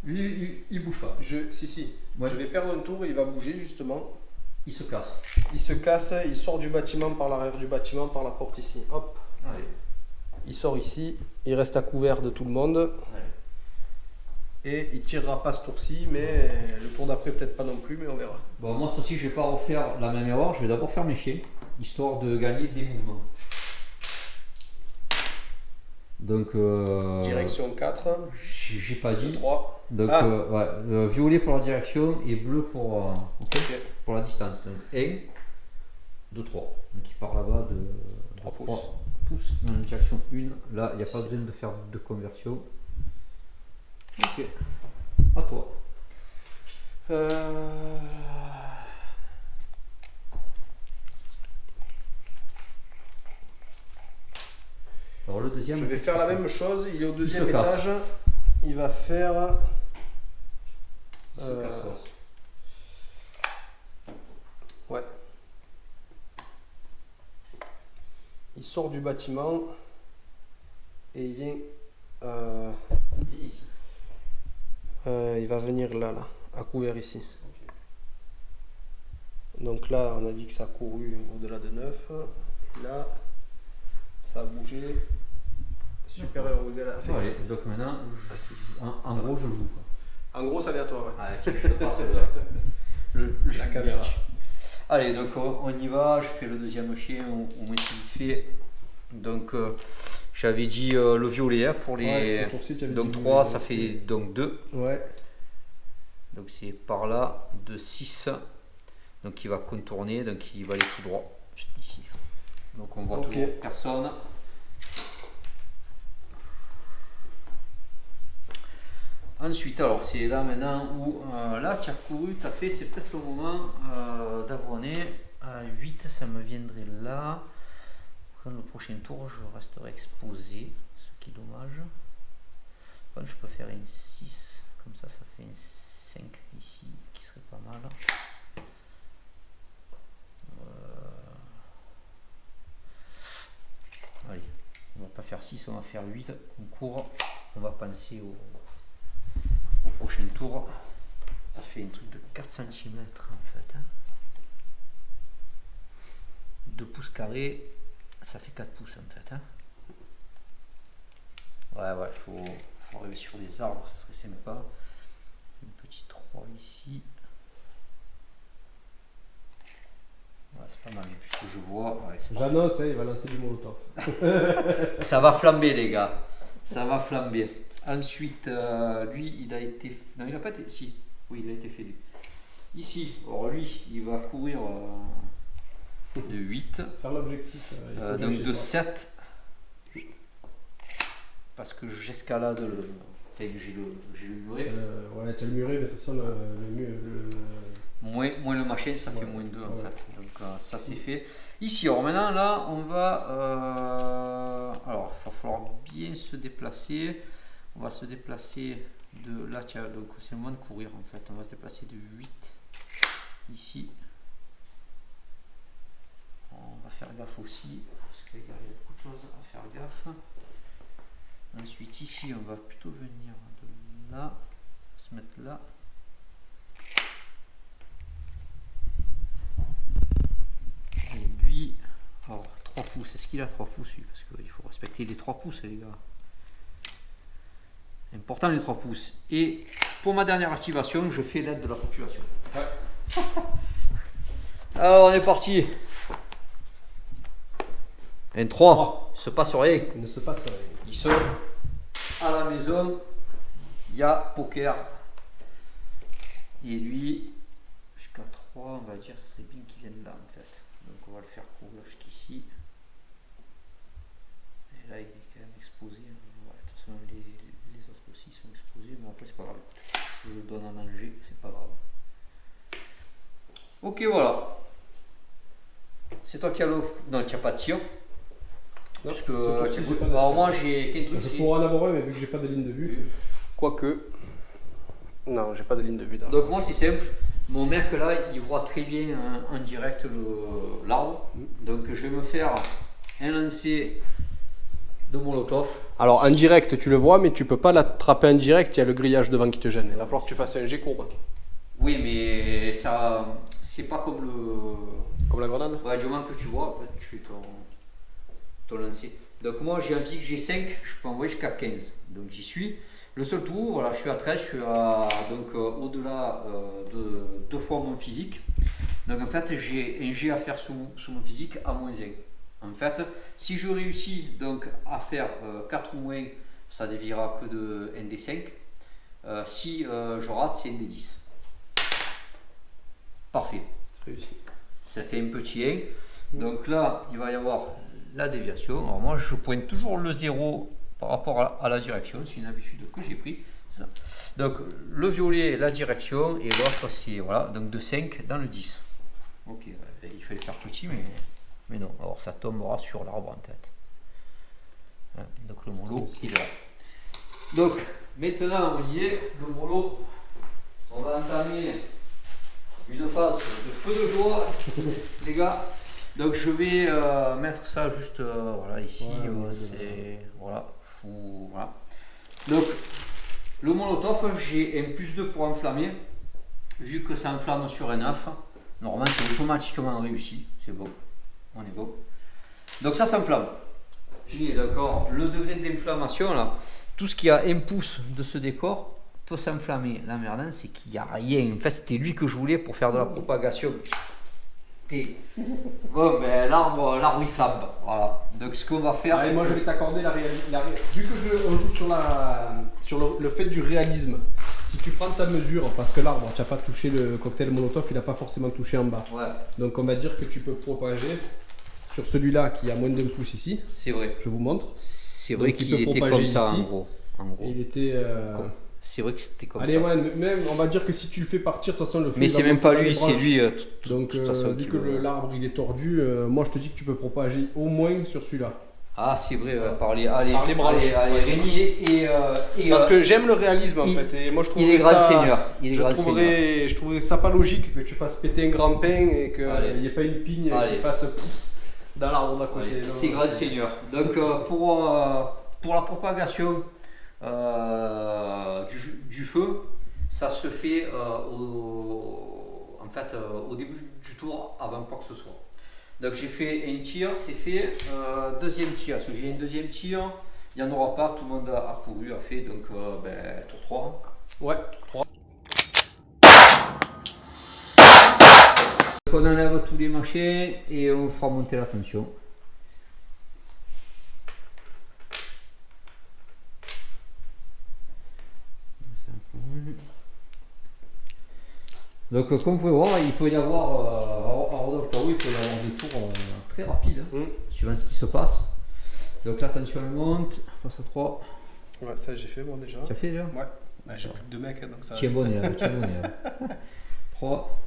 Lui, il bouge pas. Si. Ouais. Je vais perdre un tour et il va bouger justement. Il se casse. Il se casse, il sort du bâtiment par l'arrière du bâtiment, par la porte ici. Hop, Allez. il sort ici. Il reste à couvert de tout le monde. Allez. Et il tirera pas ce tour-ci, mais le tour d'après peut-être pas non plus, mais on verra. Bon, moi, ça aussi, je vais pas refaire la même erreur. Je vais d'abord faire mes chiens, histoire de gagner des mouvements. Donc, Direction 4, j'ai pas dit. 3. Donc, Ah. ouais, violet pour la direction et bleu pour, ok, Ok. pour la distance. Donc, 1, 2, 3. Donc, il part là-bas de 3 pouces. 3 pouces dans la direction 1. Là, il n'y a pas besoin de faire de conversion. Ok. À toi. Alors, le deuxième. Je vais faire la même chose, il est au deuxième se casse. étage. Il va faire... Il se casse, ouais. Ouais. Il sort du bâtiment et il vient... Viens ici. il va venir là, à couvert ici. Donc là, on a dit que ça a couru au-delà de 9. Et là, ça a bougé supérieur ou égal à... Bon, allez, donc maintenant, en gros, je joue. Quoi. En gros, ça vient à toi. Ouais. Ah, tiens, je te passe La caméra. Allez, donc on y va. Je fais le deuxième chien, au moins c'est vite fait. Donc, j'avais dit le violet hein, pour les. Ouais, ce tour-ci, tu avais donc dit 3, violet ça aussi. fait donc 2. Ouais. Donc c'est par là, de 6. Donc il va contourner, donc il va aller tout droit, juste ici. Donc on voit Ok. toujours personne. Ensuite, alors c'est là maintenant où là tu as couru, tu as fait, c'est peut-être le moment d'avoiner. À 8, ça me viendrait là. Quand le prochain tour, je resterai exposé, ce qui est dommage. Quand je peux faire une 6, comme ça, ça fait une 5 ici, qui serait pas mal. Allez, on va pas faire 6, on va faire 8. On court, on va penser au prochain tour. Ça fait un truc de 4 cm en fait. 2 pouces carrés, ça fait 4 pouces en fait. Ouais, faut arriver sur les arbres, ça serait sympa. Un petit 3 ici. Ouais, c'est pas mal, puisque je vois. Ouais, J'annonce, il va lancer du molotov. ça va flamber, les gars. Ça va flamber. Ensuite, lui, il a été. Non, il n'a pas été. Si, oui, il a été fait lui. Ici, or lui, il va courir de 8. Faire l'objectif. Donc de 7. Parce que j'escalade le. Enfin, j'ai le muret. Ouais, tu as le muret, mais de toute façon, Moins le machin, ça fait Ouais, moins 2 en ouais. fait. Donc ça c'est fait. Ici, alors maintenant là, on va. Alors, il va falloir bien se déplacer. On va se déplacer de là, tiens, donc c'est le moment de courir en fait. On va se déplacer de 8 ici. faire gaffe aussi, parce qu'il y a beaucoup de choses à faire gaffe. Ensuite ici on va plutôt venir de là, se mettre là. Et lui, alors 3 pouces, est-ce qu'il a 3 pouces lui? Parce qu'il faut respecter les 3 pouces les gars. Important les 3 pouces. Et pour ma dernière activation, je fais l'aide de la population. Ouais. Alors on est parti. Un 3, il se passe rien. Il ne se passe rien. Ils sont à la maison, il y a poker. Et lui, jusqu'à 3, on va dire, ce serait bien qu'il vienne là en fait. Donc on va le faire courir jusqu'ici. Et là il est quand même exposé. Ouais, de toute façon les autres aussi sont exposés, mais après c'est pas grave. Je le donne à manger, c'est pas grave. Ok voilà. C'est toi qui as le... Non, tu n'as pas de tir. Non, parce que alors moi j'ai qu'un truc. Je pourrais en avoir un, mais vu que j'ai pas de ligne de vue. Quoique. Non, j'ai pas de ligne de vue. Donc moi c'est simple. Mon mec là, il voit très bien en direct l'arbre. Donc je vais me faire un lancer de molotov. Alors en direct, tu le vois, mais tu peux pas l'attraper en direct. Il y a le grillage devant qui te gêne. Il va falloir que tu fasses un jet courbe. Oui, mais ça, c'est pas comme le. Comme la grenade. Ouais, du moment que tu vois, en fait, tu fais ton lancer. Donc moi j'ai un physique G5, je peux envoyer jusqu'à 15. Donc j'y suis. Le seul tour, voilà, je suis à 13, je suis à, donc au-delà de 2 fois mon physique. Donc en fait j'ai un G à faire sous mon physique à moins 1. En fait, si je réussis donc à faire 4 ou moins, ça déviera que de 1 des 5. Si je rate, c'est 1 des 10. Parfait. C'est réussi. Ça fait un petit 1. Donc là, il va y avoir la déviation. Alors moi, je pointe toujours le 0 par rapport à la direction. C'est une habitude que j'ai pris. Ça. Donc le violet, la direction, et l'autre, c'est voilà, donc de 5 dans le 10. Ok, il fallait faire petit, mais non. Alors ça tombera sur l'arbre en fait. Hein, donc le mollo, il est là. Donc maintenant, on y est. Le mollo, on va entamer une phase de feu de joie, les gars. Donc je vais mettre ça juste voilà ici, c'est voilà, voilà. Donc le molotov, j'ai un +2 pour enflammer, vu que ça enflamme sur un 9. Normalement c'est automatiquement réussi, c'est bon, on est bon. Donc ça s'enflamme. J'ai d'accord, le degré d'inflammation là, tout ce qui a 1 pouce de ce décor peut s'enflammer. La merde, c'est qu'il n'y a rien. En fait, c'était lui que je voulais pour faire de la propagation. Bon, ben l'arbre il flambe. Voilà. Donc ce qu'on va faire. Allez, moi je vais t'accorder la réalité. Vu que on joue sur le fait du réalisme, si tu prends ta mesure, parce que l'arbre, tu n'as pas touché le cocktail molotov, il n'a pas forcément touché en bas. Ouais. Donc on va dire que tu peux propager sur celui-là qui a moins d'1 pouce ici. C'est vrai. Je vous montre. C'est vrai qu'il était comme ça en gros. Et il était. C'est vrai que c'était comme allez, ça. Ouais, même on va dire que si tu le fais partir, de toute façon le feu. Mais c'est même pas lui, c'est lui. Donc vu que l'arbre il est tordu, moi je te dis que tu peux propager au moins sur celui-là. Ah c'est vrai, par les branches. Allez, Rémi et parce que j'aime le réalisme en fait, et moi je trouverais je trouverais ça pas logique que tu fasses péter un grand pain et qu'il n'y ait pas une pigne qui fasse dans l'arbre d'à côté. C'est grand seigneur. Donc pour la propagation du feu, ça se fait au début du tour avant quoi que ce soit. Donc j'ai fait un tir, c'est fait. Deuxième tir, parce que j'ai un deuxième tir, il n'y en aura pas, tout le monde a couru, a fait, donc tour 3. Ouais, tour 3. Donc on enlève tous les machins et on fera monter la tension. Donc comme vous pouvez voir, il peut y avoir à Rodolphe Tarou, il peut y avoir des tours très rapides, suivant ce qui se passe. Donc la tension elle monte, on passe à 3. Ouais, ça j'ai fait moi déjà. Tu as fait déjà? Ouais, bah, j'ai plus que 2 mecs donc ça. Tiens bon, 3.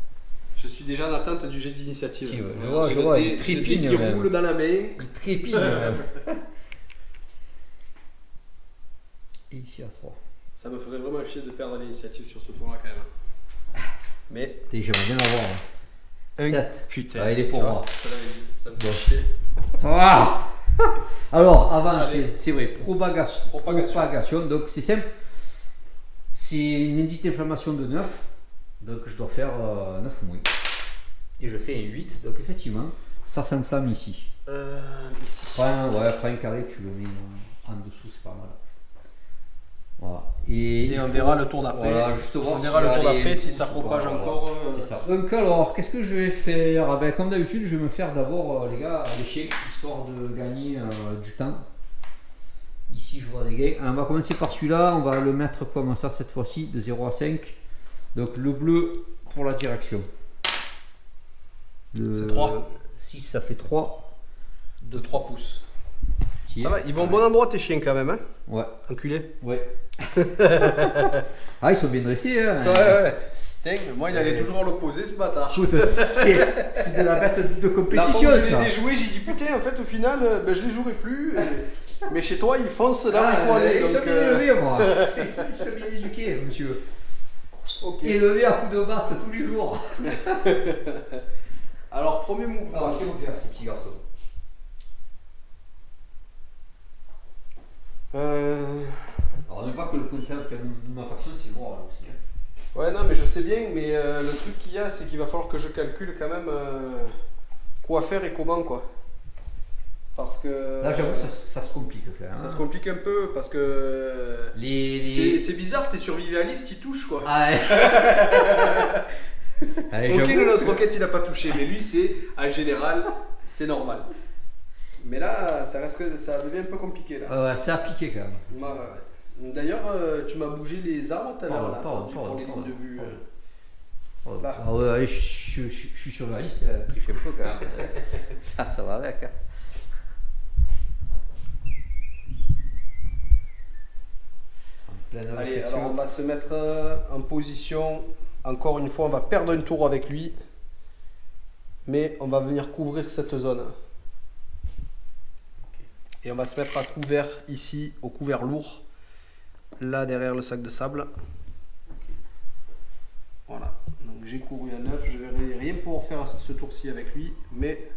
Je suis déjà en attente du jet d'initiative. Je vois, il trépine. Il roule dans la main. Il trépine même. Et ici à 3. Ça me ferait vraiment chier de perdre l'initiative sur ce tour là quand même. Mais j'aimerais bien l'avoir. 7. Putain. Ah, il est pour Tu vois, moi. je te l'avais dit, ça me fait Bon. chier. Ça va. Alors, avant, Allez. c'est vrai, propagation. Propagation. Donc, c'est simple. C'est une indice d'inflammation de 9. Donc, je dois faire 9 ou moins. Et je fais un 8. Donc, effectivement, ça s'inflamme ici. Ici. Prends un carré, tu le mets en dessous, c'est pas mal. Voilà. Et on verra le tour d'après. Voilà, juste voir On verra le tour d'après si ça propage voilà. encore. C'est ça. Donc alors, qu'est-ce que je vais faire? Ah ben, comme d'habitude, je vais me faire d'abord, les gars, lécher, histoire de gagner du temps. Ici, je vois des gains. On va commencer par celui-là. On va le mettre comme ça cette fois-ci, de 0 à 5. Donc le bleu pour la direction. C'est 3. 6, ça fait 3. De 3 pouces. Tiens. Ça va, ils vont au bon endroit tes chiens quand même, hein? Ouais. Enculé. Ouais. Ah, ils sont bien dressés, hein. Ouais. Putain, moi il allait toujours à l'opposé ce bâtard. Écoute, c'est de la bête de La compétition, fois où je ça. les ai joués, j'ai dit putain, en fait au final, ben, je les jouerai plus. Mais chez toi, ils foncent là où il faut aller. Ils sont Donc, bien élevés, moi. Ils sont bien éduqués, monsieur. ok. Élevés à coups de batte tous les jours. Alors, premier mouvement. Alors, c'est bon faire ces petits garçons. Alors, n'oublie pas que le point de faible de ma faction, c'est moi là aussi. Hein. Ouais, non, mais je sais bien, mais le truc qu'il y a, c'est qu'il va falloir que je calcule quand même quoi faire et comment, quoi. Parce que. Là, j'avoue, ça se complique. Hein. Ça se complique un peu parce que. C'est bizarre, tes survivalistes qui touchent, quoi. Ah ouais. Allez, Ok, j'avoue. le lance-roquette il a pas touché, mais lui, c'est en général, c'est normal. Mais là, ça devient un peu compliqué là. Ouais, c'est appliqué quand même. Ouais. D'ailleurs, tu m'as bougé les arbres tout à l'heure là, pour les lignes de vue. Là. Ah ouais, je suis sur la liste, je sais pas quand même. Ça va avec. Hein. En pleine Allez, réflexion. alors on va se mettre en position. Encore une fois, on va perdre un tour avec lui. Mais on va venir couvrir cette zone. Et on va se mettre à couvert ici, au couvert lourd. Là, derrière le sac de sable. Voilà. Donc j'ai couru à 9. Je vais rien pouvoir faire ce tour-ci avec lui. Mais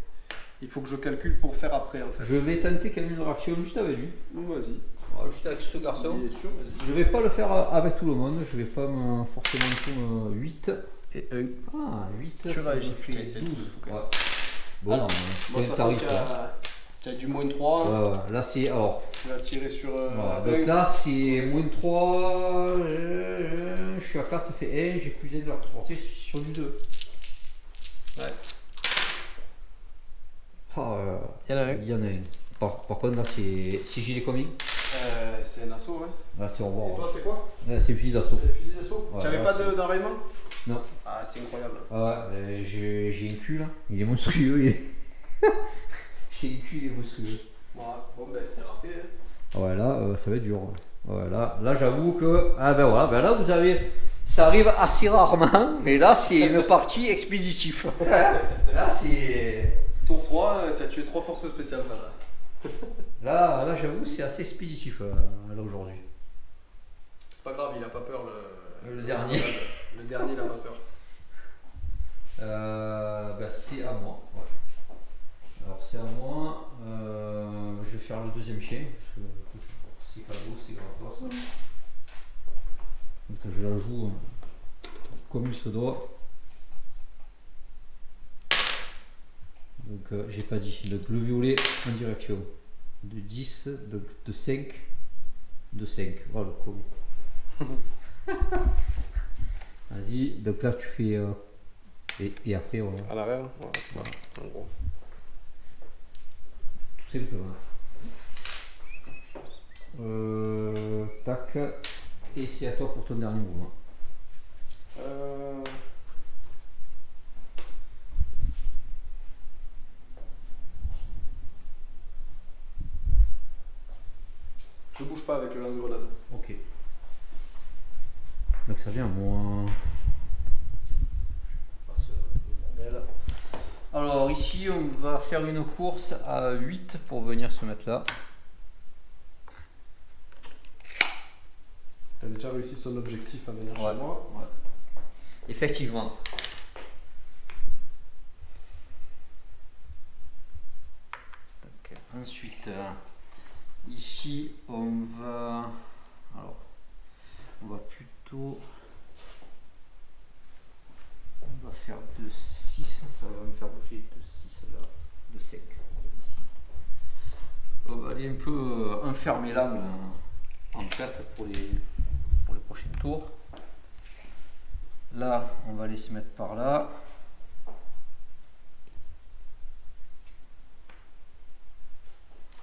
il faut que je calcule pour faire après en fait. Je vais tenter quand même une réaction juste avec lui. Vas-y. Voilà, juste avec ce garçon. Bien sûr, vas-y. Je vais pas le faire avec tout le monde. Je vais pas me forcément tourner 8. Et 1. Ah, 8. Tu réagis, fait putain, c'est 12. tout fou, quand même. Ouais. Bon, Alors, je bon, fais un tarif là. Tu as du moins 3. Ouais, ouais. Là, c'est. Alors. Tu vas tirer sur. Voilà, un. donc là c'est moins 3, je suis à 4, ça fait 1, j'ai plus 1 de la portée sur du 2. Ouais. Ah, Il y en a un. il y en a un. Par contre là c'est gilet combien? C'est un assaut, ouais. Là c'est au Et revoir. toi, c'est quoi? C'est fusil d'assaut. C'est le fusil d'assaut. Ouais, Tu n'avais là, pas c'est- d'enraînement? Non. Ah, c'est incroyable. Ah ouais, j'ai un cul là, il est monstrueux. J'ai un cul, il est monstrueux. Voilà. Bon, ben c'est raté. Hein. Ouais, là ça va être dur. Ouais, là j'avoue que. Ah ben voilà, ben là vous avez. Ça arrive assez rarement, mais là c'est une partie expéditive. Là c'est. Tour 3, tu as tué 3 forces spéciales, Fada. Là j'avoue, c'est assez expéditif là aujourd'hui. C'est pas grave, il a pas peur Le dernier. Le dernier, il a pas peur. Bah, c'est à moi. Ouais. Alors c'est à moi. Je vais faire le deuxième chien. Parce que c'est cadeau, c'est grave ça. Donc, je la joue comme il se doit. Donc j'ai pas dit. Donc le violet en direction. De 10, donc de 5. De 5. Voilà le con. Vas-y, donc là tu fais. Et après voilà. À l'arrière, voilà. En gros. Tout simplement. Tac. Et c'est à toi pour ton dernier mouvement. Je bouge pas avec le lance-grenade. Ok. Donc ça vient à moi. Alors ici on va faire une course à 8 pour venir se mettre là. Elle a déjà réussi son objectif à venir Ouais. chez moi. Ouais. Effectivement. Ensuite, ici, on va plutôt, on va faire de 6, ça va me faire bouger de 6 là, de 5. Ici. On va aller un peu enfermer l'angle en fait pour les prochains tours. Là, on va aller se mettre par là.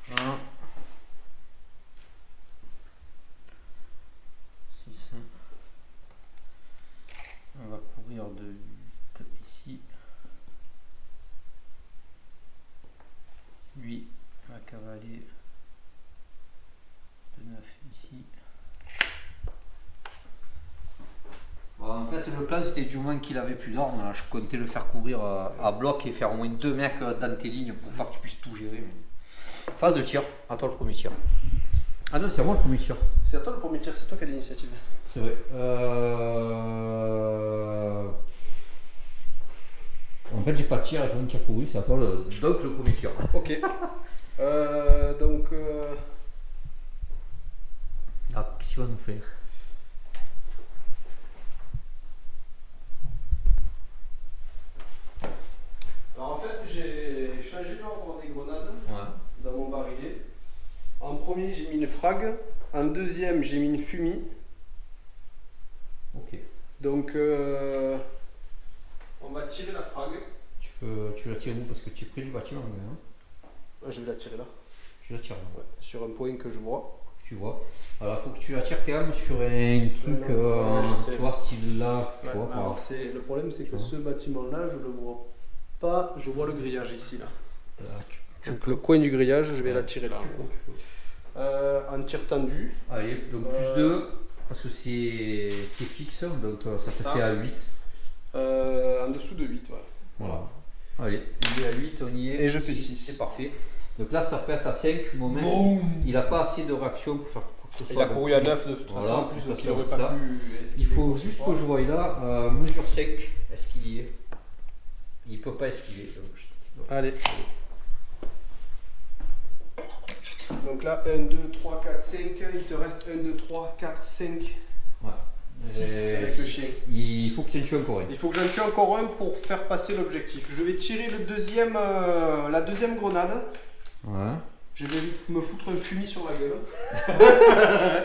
Voilà. 6. On va courir de 8 ici. 8 à cavaler. De 9 ici. Bon, en fait, le plan c'était du moins qu'il avait plus d'armes. Je comptais le faire courir à bloc et faire au moins 2 mecs dans tes lignes pour pas que tu puisses tout gérer. Phase de tir, à toi le premier tir. Ah non, c'est à moi le premier tir. C'est à toi le premier tir, c'est toi qui as l'initiative. C'est vrai. En fait, j'ai pas de tir avec mon qui a couru, c'est à toi donc le premier tir. Ok. Donc. Ah, qu'est-ce qu'il va nous faire? Alors en fait, j'ai changé l'ordre des grenades Ouais. dans mon barillet. En premier, j'ai mis une frag. En deuxième, j'ai mis une fumée. Ok. Donc, on va tirer la frag. Tu la tires où? Parce que tu es près du bâtiment. Hein. Je vais la tirer là. Tu la tires là. Ouais, sur un point que je vois. Tu vois. Alors, il faut que tu la tires quand même sur un truc, tu vois, style là. Tu vois, alors, le problème, c'est que ce bâtiment-là, je le vois pas. Je vois le grillage ici là. Donc, le coin du grillage, je vais la tirer là. En tir tendu. Allez, donc plus 2, parce que c'est fixe, donc ça se fait à 8. En dessous de 8, ouais. Voilà. Allez, il est à 8, on y est. Et je fais 6. C'est parfait. Donc là, ça pète à 5. Mon mec, il n'a pas assez de réaction pour faire quoi que ce soit. Il a couru à 9 de toute voilà, façon. En plus, donc il n'aurait pas pu. Il faut juste que je voie là, mesure 5. Est-ce qu'il y est? Il peut pas esquiver. Donc Allez. Donc là, 1, 2, 3, 4, 5. Il te reste 1, 2, 3, 4, 5. Ouais. 6 avec le chien. Il faut que tu en tues encore un. Il faut que j'en tue encore un pour faire passer l'objectif. Je vais tirer la deuxième grenade. Ouais. Je vais me foutre un fumier sur la gueule.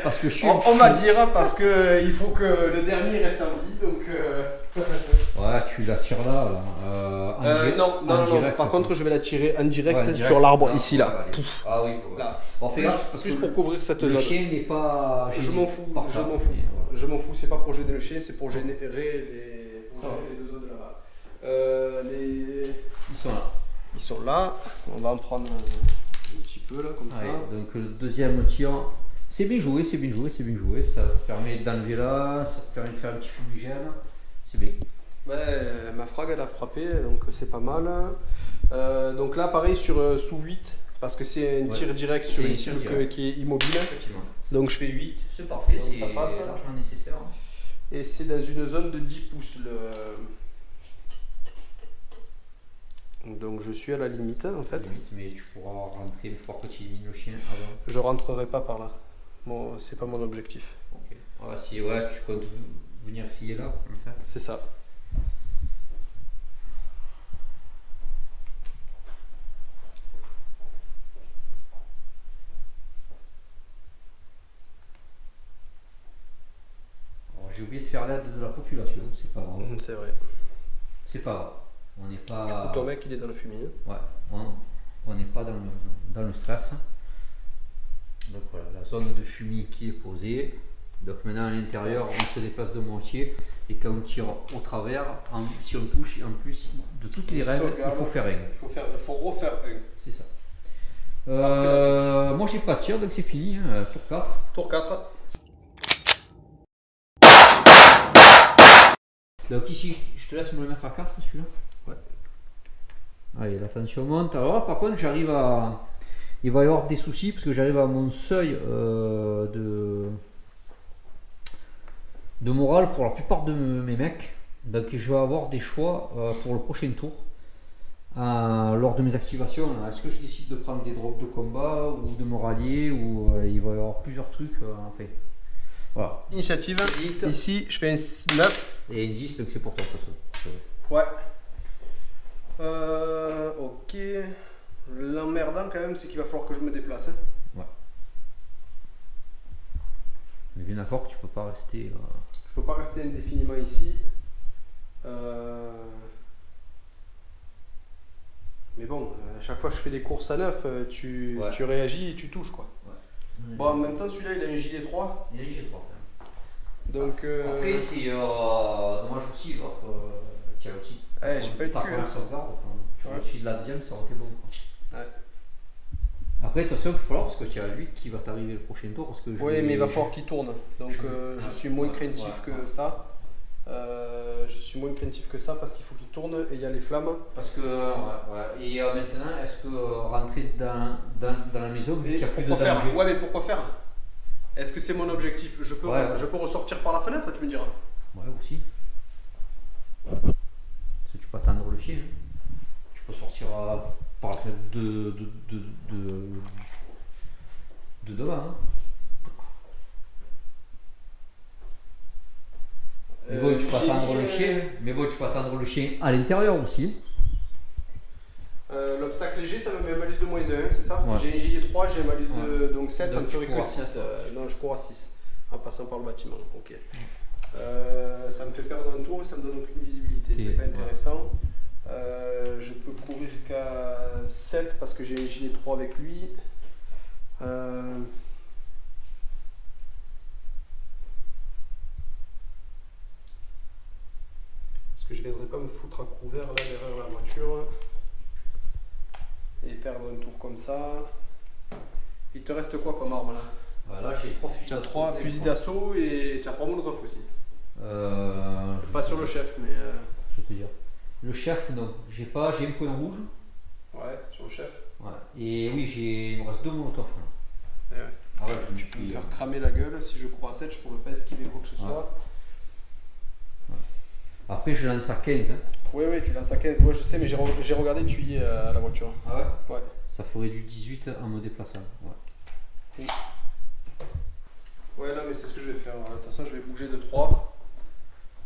Parce que je suis. On va dire parce que il faut que le dernier reste en vie. Donc. Ouais, tu la tires là. Non. Direct, par contre, je vais la tirer en direct, direct sur l'arbre là, ici là. Ah oui. Là. Bon, fais gaffe parce Juste que pour couvrir cette le zone. chien n'est pas. Je m'en fous. par ça. Je m'en fous. C'est pas pour gêner le chien, c'est pour gérer les deux zones là-bas. Ils sont là. Ils sont là. On va en prendre un petit peu là comme Allez, ça. donc le deuxième tir, c'est bien joué. Ça te permet d'enlever là, ça te permet de faire un petit fumigène. C'est bien. Ouais, ma frag elle a frappé, donc c'est pas mal. Donc là, pareil sous 8, parce que c'est un tir direct sur une cible qui est immobile. Effectivement. Donc je fais 8. C'est parfait, donc c'est ça passe. largement nécessaire. Et c'est dans une zone de 10 pouces. Donc je suis à la limite en fait. Mais tu pourras rentrer une fois que tu élimines le chien avant. Je rentrerai pas par là. Bon, c'est pas mon objectif. Ok. Si tu comptes venir essayer là, en fait. C'est ça. J'ai oublié de faire l'aide de la population, c'est pas grave. C'est vrai. C'est pas grave. On n'est pas. Ton mec il est dans le fumier. Ouais, on n'est pas dans le stress. Donc voilà, la zone de fumier qui est posée. Donc maintenant à l'intérieur, on se déplace de moitié. Et quand on tire au travers, si on touche, en plus de toutes les règles, il faut faire un. Il faut refaire un. C'est ça. Moi j'ai pas de tir, donc c'est fini. Tour 4. Tour 4. Donc ici, je te laisse me le mettre à 4 celui-là. Ouais. Allez, la tension monte. Alors là, par contre, j'arrive à... Il va y avoir des soucis parce que j'arrive à mon seuil de morale pour la plupart de mes mecs. Donc je vais avoir des choix pour le prochain tour. lors de mes activations, est-ce que je décide de prendre des drops de combat ou de me rallier ou il va y avoir plusieurs trucs en fait. Voilà. Initiative. Élite. Ici, je fais un 9. Et une 10, donc c'est pour toi de toute façon. Ouais. Ok. L'emmerdant quand même, c'est qu'il va falloir que je me déplace. Hein. Ouais. Mais bien d'accord que tu peux pas rester. Je peux pas rester indéfiniment ici. Mais bon, à chaque fois que je fais des courses à 9, tu réagis et tu touches quoi. Ouais. Bon, en même temps, celui-là il a un gilet 3. Il y a gilet 3. Donc. Après, c'est dommage aussi, l'autre. Tiens aussi. J'ai pas eu de ta cul. première sauvegarde, tu Ouais. suis de la deuxième, ça aurait été bon. Quoi. Ouais. Après, attention, il va falloir, parce que tu as lui qui va t'arriver le prochain tour. Oui, mais il va falloir qu'il tourne. Donc, je suis moins craintif que ça. Je suis moins craintif que ça parce qu'il faut qu'il tourne et il y a les flammes. Parce que, et maintenant, est-ce que rentrer dans la maison, vu qu'il n'y a plus de danger faire Ouais, mais pourquoi faire? Est-ce que c'est mon objectif? Je peux ressortir par la fenêtre, tu me diras. Ouais, aussi. Parce que tu peux attendre le chien. Hein. Tu peux sortir par la fenêtre de devant. Hein. Mais bon, tu peux attendre le chien. Mais bon, tu peux attendre le chien à l'intérieur aussi. L'obstacle léger, ça me met un malus de moins 1, c'est ça? Ouais. J'ai un gilet 3, j'ai un malus de donc 7, Donc ça me ferait que 6. Non, je cours à 6 en passant par le bâtiment. Ok. Ça me fait perdre un tour et ça me donne aucune visibilité. C'est pas intéressant. Je peux courir qu'à 7 parce que j'ai un gilet 3 avec lui. Est-ce que je ne viendrai pas me foutre à couvert là derrière la voiture et perdre un tour comme ça? Il te reste quoi comme arme là? Voilà, j'ai 3 fusils. Tu as 3 fusils d'assaut et tu as 3 molotovs aussi. Pas sur le chef, mais. Je vais te dire. Le chef, non. J'ai un point rouge. Ouais, sur le chef. Ouais. Et oui, il me reste 2 molotovs. Eh ouais. Ah ouais, Tu peux me faire cramer la gueule. Si je cours à 7, je pourrais pas esquiver quoi que ce soit. Ouais. Après, je lance à 15. Hein. Oui, tu lances à 15. Ouais, je sais, mais j'ai regardé, tu y es à la voiture. Ah ouais? Ouais. Ça ferait du 18 en me déplaçant. Ouais. Ouais, là, mais c'est ce que je vais faire. De toute façon, je vais bouger de 3.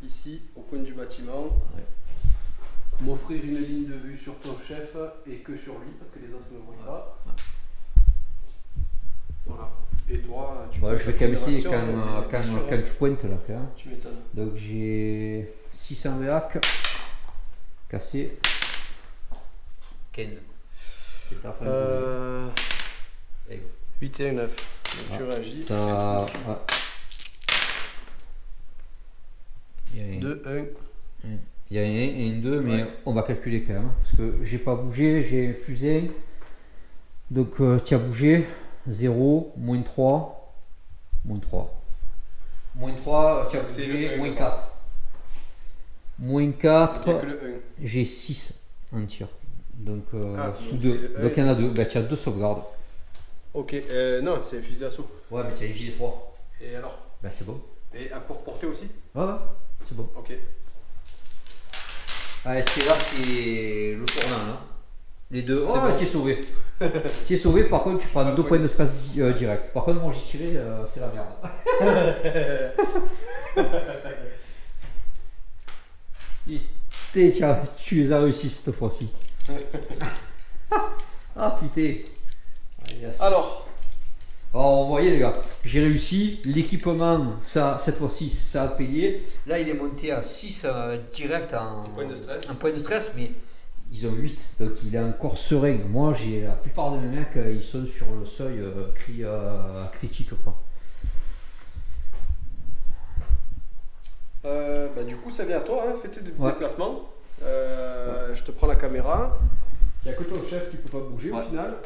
Ici, au coin du bâtiment. Ouais. M'offrir une ligne de vue sur ton chef et que sur lui, parce que les autres ne voient pas. Ouais. Voilà. Et toi, tu Ouais, je vais quand même essayer quand quand tu pointes là. Quand même. tu m'étonnes. Donc j'ai 600 VAC cassé 15. C'est la fin de 8 et 9. Donc tu réagis. ça, ouais. Il y a 2, 1. il y a un et un 2, mais Ouais. on va calculer quand même. Parce que j'ai pas bougé, j'ai plus 1. Donc tu as bougé 0, moins 3, moins 3. Moins 3, tu as Donc, c'est bougé, le un, moins là-bas. 4. Moins Il n'y a 4, que le 1. j'ai 6 en tir. Donc sous donc 2. c'est le Donc il y en a 2. Bah, tu as 2 sauvegardes. Ok, non, c'est un fusil d'assaut. Ouais, mais tu as une gilet 3. Et alors? Bah, c'est bon. Et à courte portée aussi? Ouais, c'est bon. Ok. Allez, là, c'est le tournant. Là. Les deux. C'est Oh, bon. tu es sauvé. Tu es sauvé, par contre, tu prends Pas 2 de points de stress direct. Par contre, moi, j'ai tiré, c'est la merde. Putain, tiens, tu les as réussi cette fois-ci. Ah, putain. Allez, Alors, vous voyez les gars, j'ai réussi, l'équipement, ça, cette fois-ci, ça a payé. Là, il est monté à 6 direct en point de stress. un point de stress, mais ils ont 8, donc il est encore serein. Moi, j'ai la plupart de mes mecs, ils sont sur le seuil critique. Quoi. Du coup, ça vient à toi, hein, fais tes déplacements. Je te prends la caméra. Il n'y a que ton chef qui peut pas bouger au final.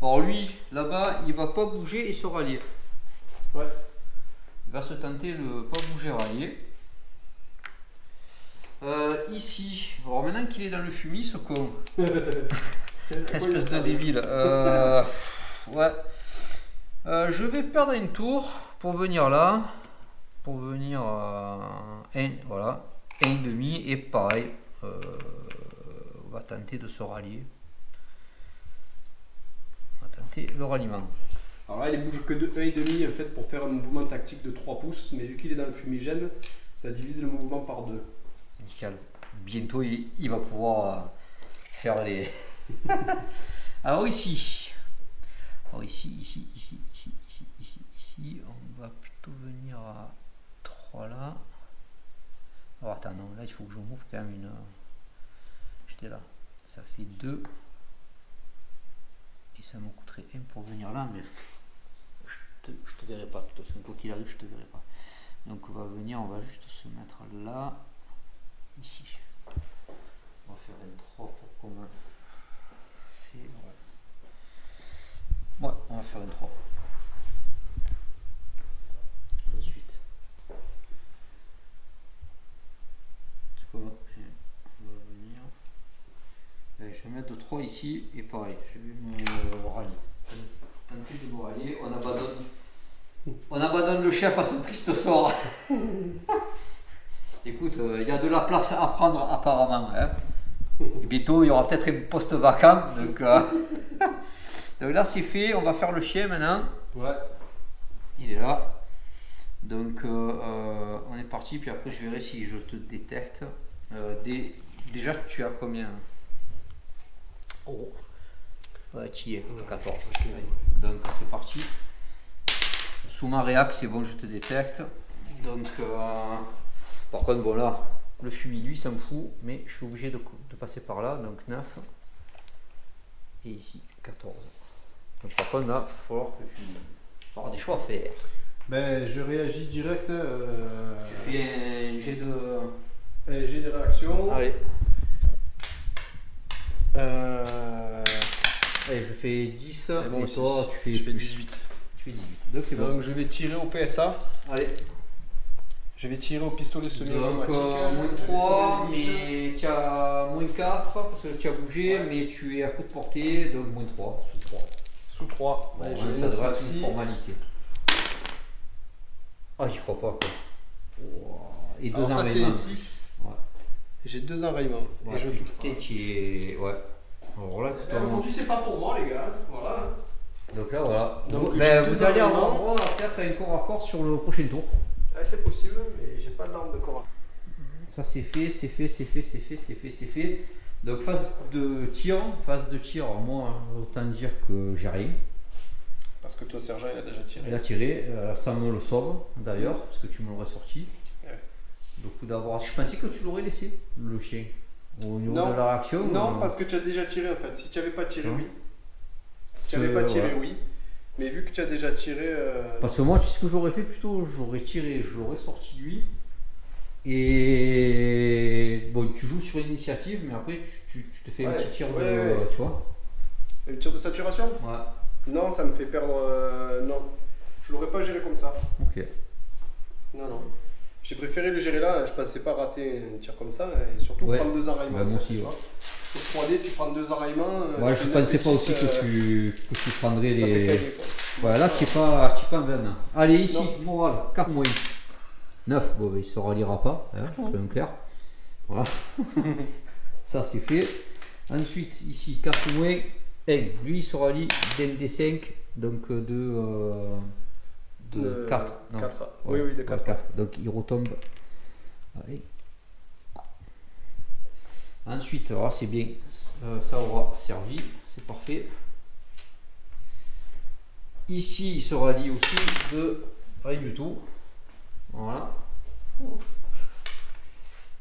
Alors lui, là-bas, il va pas bouger et se rallier. Ouais. Il va se tenter le pas bouger rallier. Ici, alors maintenant qu'il est dans le fumier, ce con. Espèce de débile. Ouais. Je vais perdre une tour pour venir là. Pour venir à 1, voilà. 1,5 et pareil. va tenter de se rallier. On va tenter le ralliement. Alors là, il bouge que de 1,5 en fait pour faire un mouvement tactique de 3 pouces, mais vu qu'il est dans le fumigène, ça divise le mouvement par 2. Nickel. Bientôt, il va pouvoir faire les. Alors ici, ici, on va plutôt venir à 3 là. Alors attends, non, là il faut que je m'ouvre quand même une. J'étais là, ça fait 2. Et ça me coûterait 1 pour venir là, mais je te verrai pas. De toute façon, quoi qu'il arrive, je te verrai pas. Donc on va venir, on va juste se mettre là, ici. On va faire un 3 pour commun. Ouais, on va faire un 3. Ensuite, tu vois, on va venir. Allez, je vais mettre 3 ici et pareil, je vais me rallier. Tenter de me rallier, on abandonne le chef à son triste sort. Écoute, il y a de la place à prendre apparemment. Hein. Et bientôt, il y aura peut-être un poste vacant. Donc là, c'est fait. On va faire le chien maintenant. Ouais. Il est là. Donc, on est parti. Puis après, je verrai si je te détecte. Déjà, tu as combien? Oh. Ouais, tu y es. 14. Donc, c'est parti. Sous ma réac, c'est bon, je te détecte. Donc, par contre, bon là, le fumier, lui, ça me fout, mais je suis obligé de passer par là. Donc 9. Et ici, 14. Donc, par contre, là, il va falloir que tu auras des choix à faire. Ben, je réagis direct. Tu fais un jet de. J'ai des réactions. Allez. Allez, je fais 10. Bon, et toi, tu fais. je fais 18. Tu fais 18. Donc, c'est bon. Donc, je vais tirer au PSA. Allez. Je vais tirer au pistolet semi-automatique. Donc, moins 3, mais tu as moins 4 parce que tu as bougé, mais tu es à coup de portée, donc moins 3, sous 3. Sous 3. Bon, Ouais, ça devrait être une formalité. Ah, j'y crois pas quoi. Wow. Et 2 Alors ça enraillements. c'est 6. Ouais. J'ai 2 enraillements. Ouais, et je touche pas. Ouais. Alors là, Aujourd'hui c'est pas pour moi les gars. Voilà. donc là, voilà. Donc, vous j'ai allez deux avoir enraillements. droit à peut-être un corps à corps sur le prochain tour. Ouais, c'est possible, mais j'ai pas d'arme de corps. Ça c'est fait. Donc phase de tir, moi autant dire que j'ai rien. Parce que toi sergent il a déjà tiré. Il a tiré, ça me le sauve d'ailleurs, parce que tu me l'aurais sorti. Ouais. Donc d'avoir. Je pensais que tu l'aurais laissé, le chien. Au niveau Non. de la réaction. Non, parce que tu as déjà tiré en fait. Si tu n'avais pas tiré, Non. oui. Si tu n'avais pas tiré, oui. Mais vu que tu as déjà tiré. Parce que moi, tu sais ce que j'aurais fait plutôt, j'aurais tiré, je l'aurais sorti lui. Et bon, tu joues sur l'initiative, mais après tu te fais un Ouais, petit tir de. ouais. Tu vois. Le tir de saturation? Ouais. Non, ça me fait perdre. Non. Je l'aurais pas géré comme ça. Ok. Non. J'ai préféré le gérer là. Je pensais pas rater un tir comme ça. Et surtout Ouais. prendre 2 enraillements. Bah, moi tu aussi, vois. Sur 3D, tu prends 2 enraillements. Ouais, tu je fais pensais pas 9 aussi que tu prendrais ça fait les. cahier, quoi. Voilà, tu n'es pas en veine. Allez, ici, Non. morale, 4 moins. 9, bon, ben, il se ralliera pas, hein, soyons clairs. Voilà. Ça, c'est fait. Ensuite, ici, 4 moins 1. Lui, il se rallie d'un D5, donc de 4. 4. Oui, de 4. 4. Donc, il retombe. Allez. Ensuite, alors, c'est bien. Ça aura servi. C'est parfait. Ici, il se rallie aussi de rien du tout. Voilà.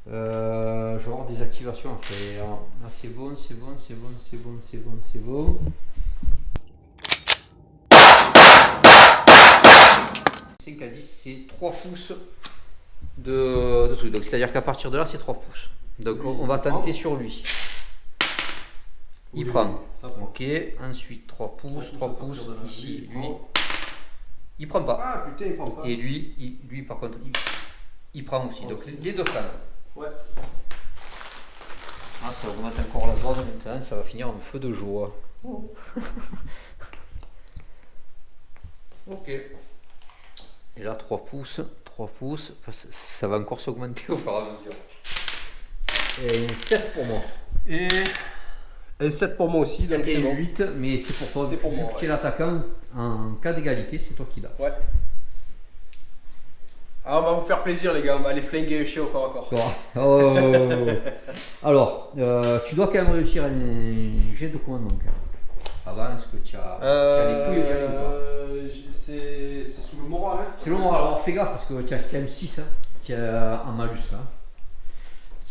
Je vais avoir des activations à faire. Là, c'est bon. 5 à 10, c'est 3 pouces de truc. Donc, c'est-à-dire qu'à partir de là, c'est 3 pouces. Donc, Oui, on va il tenter prend. sur lui. Il Oui, prend. ça prend. Ok. Ensuite, 3 pouces, 3 à partir pouces. de là. Ici, Il lui. prend. Il prend pas. Ah putain, il prend pas. Et lui par contre, il prend aussi. Donc les deux flammes. Ouais. Ah, ça augmente encore la zone maintenant, ça va finir en feu de joie. Oh. Ok. Et là 3 pouces, ça va encore s'augmenter au fur et à mesure. Et 7 pour moi. Et un 7 pour moi aussi, donc c'est C'était bon. 8, mais c'est pour toi. C'est pour Vu moi, que tu es ouais. l'attaquant, en cas d'égalité, c'est toi qui l'as. Ouais. Ah, on va vous faire plaisir les gars, on va aller flinguer un chien au corps à corps. Oh. Alors, tu dois quand même réussir un jet de commandement. Quand même. Avant, est-ce que tu as des couilles déjà ou pas? C'est sous le moral, hein. C'est long, alors fais gaffe parce que tu as quand même 6. Hein. Tu as un malus là.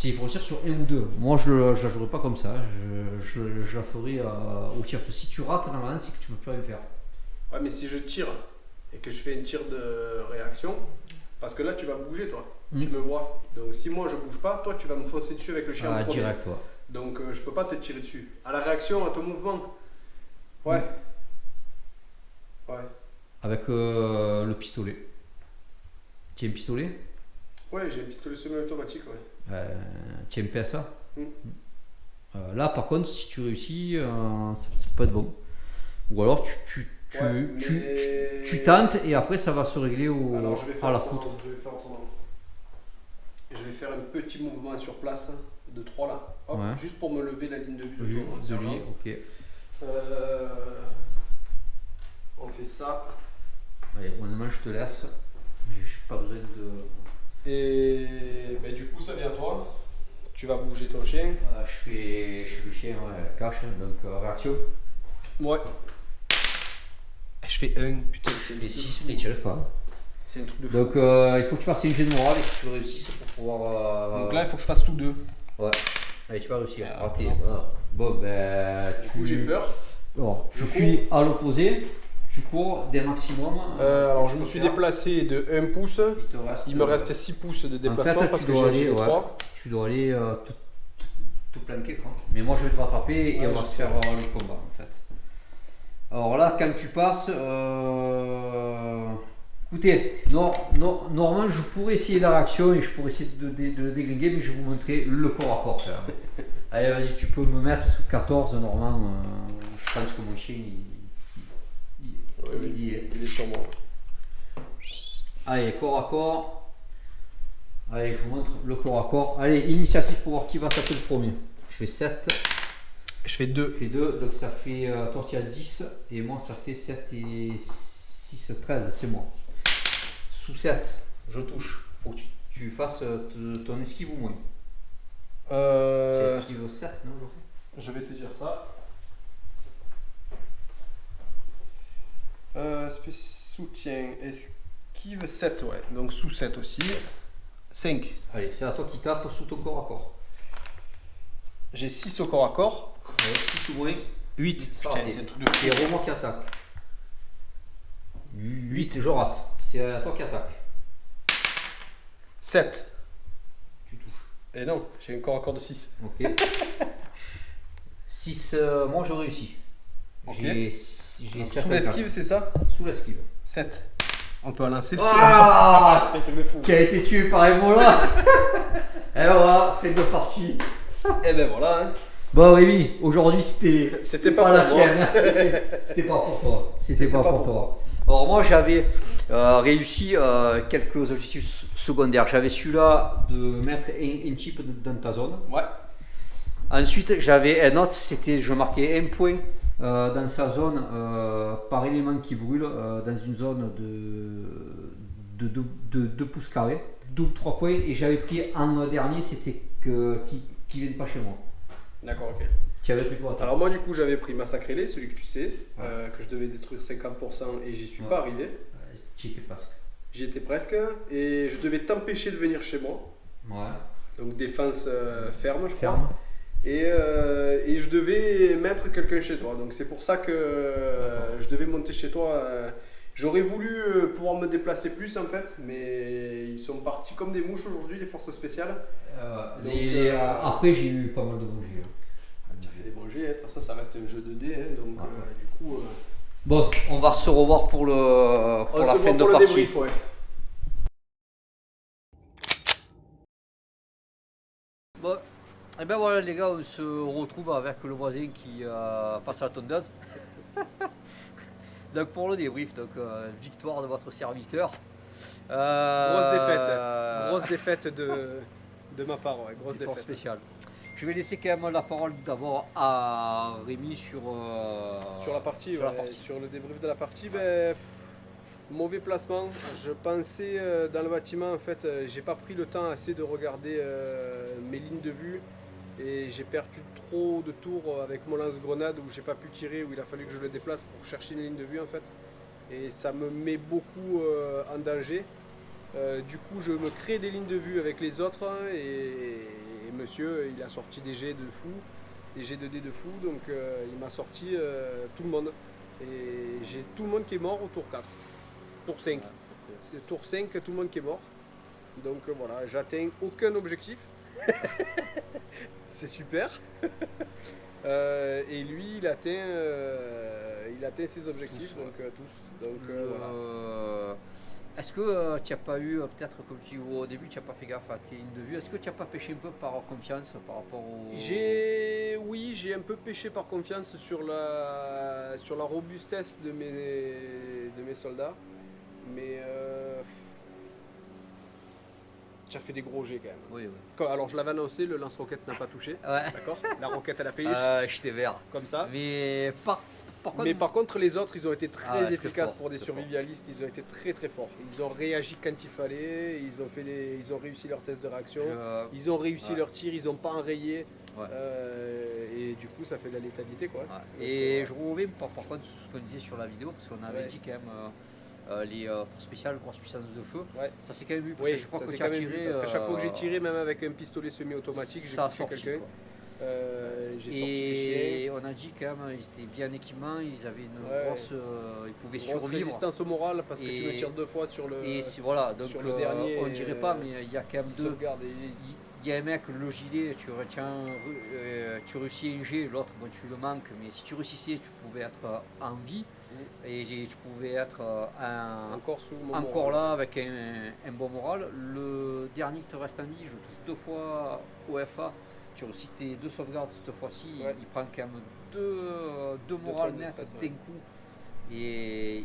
Il faut tirer sur 1 ou 2. Moi, je ne la jouerai pas comme ça. Je la ferai au tir. Si tu rates, normalement, c'est que tu ne peux plus rien faire. Ouais, mais si je tire et que je fais un tir de réaction, parce que là tu vas bouger toi, tu me vois. Donc si moi je bouge pas, toi tu vas me foncer dessus avec le chien en premier. Direct, toi. Donc je peux pas te tirer dessus. À la réaction, à ton mouvement. Ouais. Ouais. Avec le pistolet. Tu as un pistolet? Ouais, j'ai un pistolet semi-automatique, ouais. Tu as un PSA? Mm. Là, par contre, si tu réussis, ça peut être bon. Ou alors tu tentes et après ça va se régler Alors, je vais faire à la autrement, poutre. Je vais faire autrement. Je vais faire un petit mouvement sur place de 3 là. Hop, Ouais. juste pour me lever la ligne de vue Oui, de ton de sergent. lui, ok. On fait ça. Allez, honnêtement, je te laisse. J'ai pas besoin de. Et ben, du coup, ça vient à toi. Tu vas bouger ton chien. Je fais le chien cash, donc réaction. Ouais. Je fais 1, putain, Je fais 6, mais tu n'y arrives pas. c'est un truc de fou. Donc il faut que tu fasses un jet de morale et que tu réussisses pour pouvoir. Donc là, il faut que je fasse sous 2. Ouais. Allez, tu vas réussir. Ah, Raté. non. Voilà. Bon, ben. Du coup, j'ai peur. Alors, tu Je fuis à l'opposé. Tu cours des maximums. Alors, je me suis déplacé de 1 pouce. Il me reste 6 pouces de déplacement en fait, parce tu que dois j'ai aller, 3. Tu dois aller tout planquer, quoi. Mais moi, je vais te rattraper et Ouais, on va je se faire le combat, en fait. Alors là, quand tu passes, écoutez, normalement, je pourrais essayer la réaction et je pourrais essayer de le déglinguer, mais je vais vous montrer le corps à corps. Allez, vas-y, tu peux me mettre sous 14, normalement. Je pense que mon chien, il y est. Il est sur moi. Allez, corps à corps. Allez, je vous montre le corps à corps. Allez, initiative pour voir qui va taper le premier. Je fais 7. Je fais 2. Je fais 2, donc ça fait toi tu as 10 et moi ça fait 7 et 6, 13, c'est moi. Sous 7, je touche. Faut que tu fasses ton esquive ou moins. Tu esquives 7, non, aujourd'hui? Je vais te dire ça. Soutien, esquive 7, ouais. Donc sous 7 aussi. 5. Allez, c'est à toi qui tape sous ton corps à corps. J'ai 6 au corps à corps. 6 ou moins. 8. Putain, c'est un truc de fou. Et Romain qui attaque. 8, je rate. C'est à toi qui attaque. 7. Tu touches. Et non, j'ai un corps à corps de 6. Ok. 6, moi je réussis. Ok. J'ai Donc, 7 sous l'esquive, c'est ça? Sous l'esquive. 7. On peut en lancer le Ah, c'est un truc de fou. qui a été tué par Ebolas. Et voilà, fait de partie. Et ben voilà. Hein. Bon Rémi, aujourd'hui C'était pas la pour moi. tienne. C'était pas pour toi. C'était pas pour toi. Alors moi j'avais réussi quelques objectifs secondaires. J'avais celui-là de mettre un chip dans ta zone. Ouais. Ensuite j'avais un autre, c'était je marquais un point dans sa zone par élément qui brûle dans une zone de 2 pouces carrés, 2 ou 3 points, et j'avais pris un dernier, c'était qui viennent pas chez moi. D'accord, ok. Tu avais pris quoi toi? Alors moi du coup j'avais pris Massacrez-les, celui que tu sais, que je devais détruire 50% et j'y suis pas arrivé. Tu étais presque. J'y étais presque et je devais t'empêcher de venir chez moi. Ouais. Donc défense ferme je crois. Ferme. Et je devais mettre quelqu'un chez toi. Donc c'est pour ça que je devais monter chez toi. J'aurais voulu pouvoir me déplacer plus en fait, mais ils sont partis comme des mouches aujourd'hui, les forces spéciales. Après j'ai eu pas mal de bons jets. Tu as fait des bons jets, hein. De toute façon ça reste un jeu de dés, hein. Donc du coup... Bon, on va se revoir pour la fin de le partie. débrief, ouais. Bon, et ben voilà les gars, on se retrouve avec le voisin qui passe à la tondeuse. Donc pour le débrief, donc victoire de votre serviteur. Grosse défaite. Grosse défaite De ma part, ouais, grosse D'effort défaite. spécial. Je vais laisser quand même la parole d'abord à Rémi sur, Sur la partie, sur la ouais, partie. sur le débrief de la partie, mauvais placement. Je pensais dans le bâtiment, en fait, j'ai pas pris le temps assez de regarder mes lignes de vue et j'ai perdu trop de tours avec mon lance-grenade où j'ai pas pu tirer, où il a fallu que je le déplace pour chercher une ligne de vue en fait. Et ça me met beaucoup en danger. Du coup, je me crée des lignes de vue avec les autres et monsieur, il a sorti des jets de fou, des jets de dés de fou, donc il m'a sorti tout le monde. Et j'ai tout le monde qui est mort au tour 4, tour 5. Ouais. C'est tour 5, tout le monde qui est mort. Donc voilà, j'atteins aucun objectif. C'est super. Et lui, il atteint ses objectifs, Tous, ouais. donc tous. Donc voilà. Est-ce que tu n'as pas eu, peut-être comme tu dis au début, tu n'as pas fait gaffe à tes lignes de vue, est-ce que tu n'as pas pêché un peu par confiance par rapport au... Oui, j'ai un peu pêché par confiance sur la robustesse de mes soldats, mais tu as fait des gros jets quand même. Oui, oui. Alors je l'avais annoncé, le lance-roquette n'a pas touché, Ouais, d'accord? La roquette elle a fait j'étais vert. comme ça. Mais par contre, Mais par contre, les autres, ils ont été très Ah ouais, très efficaces fort, pour des très survivalistes. Ils ont été très très forts. Ils ont réagi quand il fallait. Ils ont réussi leur test de réaction. Ils ont réussi Ouais. leur tir. Ils n'ont pas enrayé. Ouais. Et du coup, ça fait de la létalité, quoi. Ouais. Donc, Et je reviens par contre sur ce qu'on disait sur la vidéo, parce qu'on avait Ouais. dit quand même les forces spéciales, grosse puissance de feu. ouais. Ça c'est quand même vu, parce Oui, que je crois ça que c'est tu as quand même vu, tiré. parce qu'à chaque fois que j'ai tiré, même avec un pistolet semi-automatique, j'ai ça a touché sorti, quelqu'un. quoi. J'ai sorti des chiens. Et on a dit quand même, ils étaient bien équipements, ils avaient une Ouais. grosse. Ils pouvaient Grosse survivre. résistance au moral parce que tu me Et- tires 2 fois sur le. Et voilà, donc sur le dernier, on dirait pas, mais il y a quand même qui deux. sauvegarde. Il y a un mec, le gilet, tu retiens, tu réussis un jet, l'autre, bon, tu le manques, mais si tu réussissais, tu pouvais être en vie et tu pouvais être Encore sous mon encore moral. là avec un bon moral. Le dernier qui te reste en vie, je touche 2 fois au FA, tu réussis tes 2 sauvegardes cette fois-ci, Ouais. il prend quand même deux morales points de nettes stress, d'un ouais. coup. Et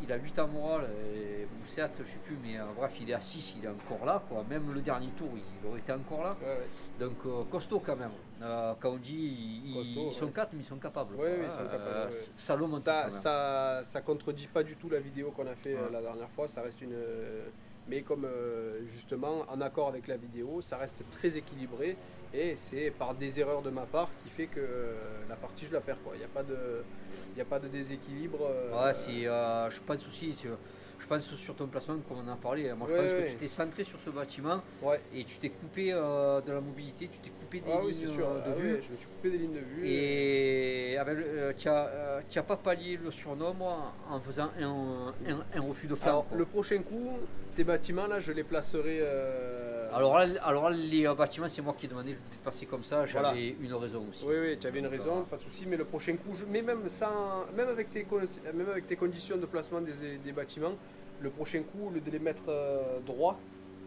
il a 8 en morale, ou 7, je sais plus, mais bref, il est à 6, il est encore là, quoi. Même le dernier tour, il aurait été encore là. Ouais, ouais. Donc costaud quand même. Quand on dit Costaud, ils sont ouais. 4, mais ils sont capables. Ouais, quoi. oui, ils sont capables, ouais. Ça le montre Ça, quand même. ça contredit pas du tout la vidéo qu'on a fait Ouais. la dernière fois. Ça reste une. Mais comme justement en accord avec la vidéo, ça reste très équilibré et c'est par des erreurs de ma part qui fait que la partie je la perds, quoi. Il n'y a pas de déséquilibre. Ouais, je pense aussi, je pense sur ton placement, comme on en a parlé. Moi, je Ouais, pense ouais. que tu t'es centré sur ce bâtiment Ouais. et tu t'es coupé de la mobilité, tu t'es coupé des Ah oui, lignes c'est sûr. de Ah vue. ouais, je me suis coupé des lignes de vue. Et tu n'as pas pallié le surnombre en faisant un refus de flanc. Alors, quoi. le prochain coup, tes bâtiments là, je les placerai. Alors là, les bâtiments, c'est moi qui ai demandé de les passer comme ça. J'avais Voilà. une raison aussi. Oui, oui, tu avais une raison, pas de souci, mais le prochain coup, mais même avec tes conditions de placement des bâtiments, le prochain coup, au lieu de les mettre droit,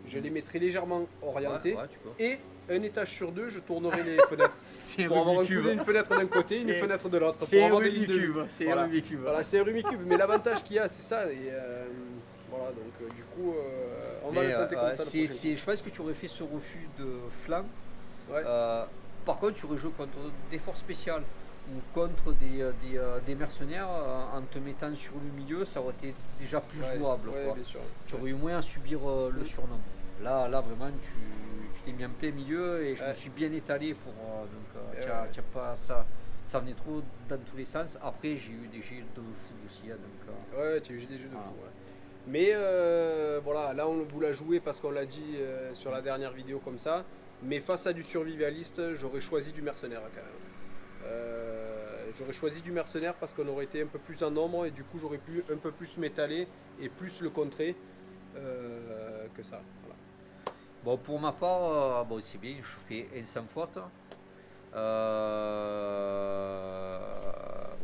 je les mettrai légèrement orientés Ouais, tu peux. et un étage sur deux, je tournerai les fenêtres C'est pour avoir une fenêtre d'un côté, une C'est- fenêtre de l'autre, pour C'est un avoir des lignes de vue. Rubik's Cube. C'est Voilà. un Rubik's Cube. Voilà, c'est un Rubik's Cube, mais l'avantage qu'il y a, c'est ça. Et voilà, donc du coup, on va Mais, le tenter comme ça. le prochain je pense que tu aurais fait ce refus de flanc. coup. Ouais. Par contre, tu aurais joué contre des forces spéciales ou contre des mercenaires en te mettant sur le milieu, ça aurait été déjà plus Ouais, jouable. ouais, quoi. bien sûr. Tu aurais eu moins à subir le surnom. Là, vraiment, tu t'es mis en plein milieu et je me Ouais. suis bien étalé pour. Et Tu ouais. as pas ça. Ça venait trop dans tous les sens. Après, j'ai eu des jets de fou aussi. Hein, donc, Ouais, tu as eu des jeux de Voilà. fou. Ouais. Mais voilà, là on vous l'a joué parce qu'on l'a dit sur la dernière vidéo comme ça. Mais face à du survivaliste, j'aurais choisi du mercenaire quand même. J'aurais choisi du mercenaire parce qu'on aurait été un peu plus en nombre et du coup j'aurais pu un peu plus m'étaler et plus le contrer que ça. Voilà. Bon, pour ma part, bon, c'est bien, je fais un sans faute.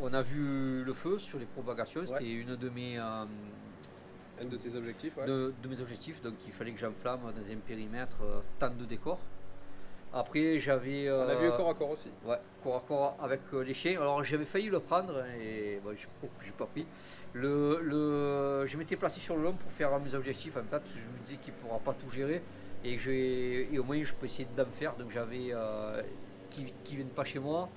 On a vu le feu sur les propagations, c'était une de mes, Un de tes objectifs, ouais. de mes objectifs, donc il fallait que j'enflamme dans un périmètre tant de décors. Après, j'avais. On a vu corps à corps aussi. Ouais, corps à corps avec les chiens. Alors j'avais failli le prendre et bon, j'ai pas pris. Je m'étais placé sur le long pour faire mes objectifs en fait, parce que je me disais qu'il ne pourra pas tout gérer. et au moins je peux essayer d'en faire. Donc j'avais qui viennent pas chez moi.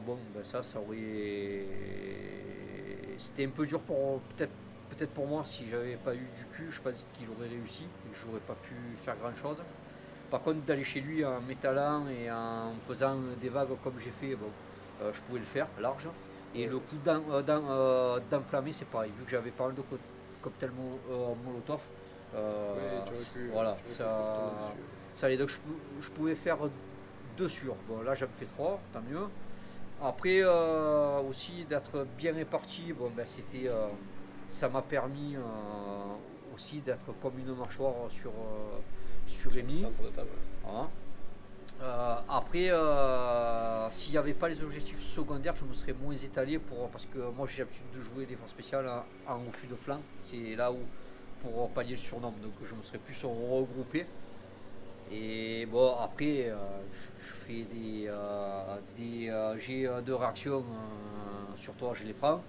Bon, ben ça aurait. C'était un peu dur pour peut-être pour moi si j'avais pas eu du cul, je pense qu'il aurait réussi et que j'aurais pas pu faire grand chose. Par contre, d'aller chez lui en m'étalant et en faisant des vagues comme j'ai fait, bon, je pouvais le faire large. Et Ouais. le coup d'enflammer, c'est pareil. Vu que j'avais pas mal de cocktail Molotov, Oui, tu aurais pu, voilà, tu aurais pu tomber dessus. ça allait. Donc je pouvais faire deux sur. Bon, là j'en fais trois, tant mieux. Après, aussi d'être bien réparti, bon, ben, ça m'a permis aussi d'être comme une mâchoire sur Rémi. Centre de table. Voilà. Après, s'il n'y avait pas les objectifs secondaires, je me serais moins étalé parce que moi j'ai l'habitude de jouer des forces spéciales en refus de flanc. C'est là où pour pallier le surnom, donc je me serais plus regroupé. Et bon, après, je fais des jets de réaction sur toi, je les prends.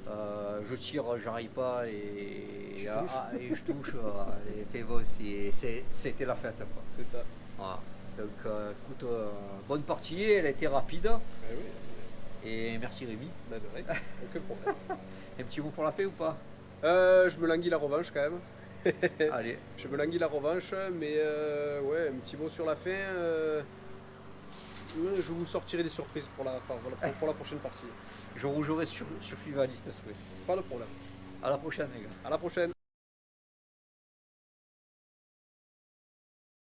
Je tire, j'arrive pas Tu touches. et je touche. Et fait bon, c'était la fête, quoi. C'est ça. Voilà. Donc, écoute, bonne partie, elle a été rapide. Eh oui, Et merci Rémi. ben de rien, aucun problème. Un petit mot pour la paix ou pas? Je me languis la revanche quand même. Allez, Je me languis la revanche, mais ouais, un petit mot sur la fin. Je vous sortirai des surprises pour la prochaine partie. je rejouerai sur FIFA List, Pas de problème. à la prochaine les gars. À la prochaine.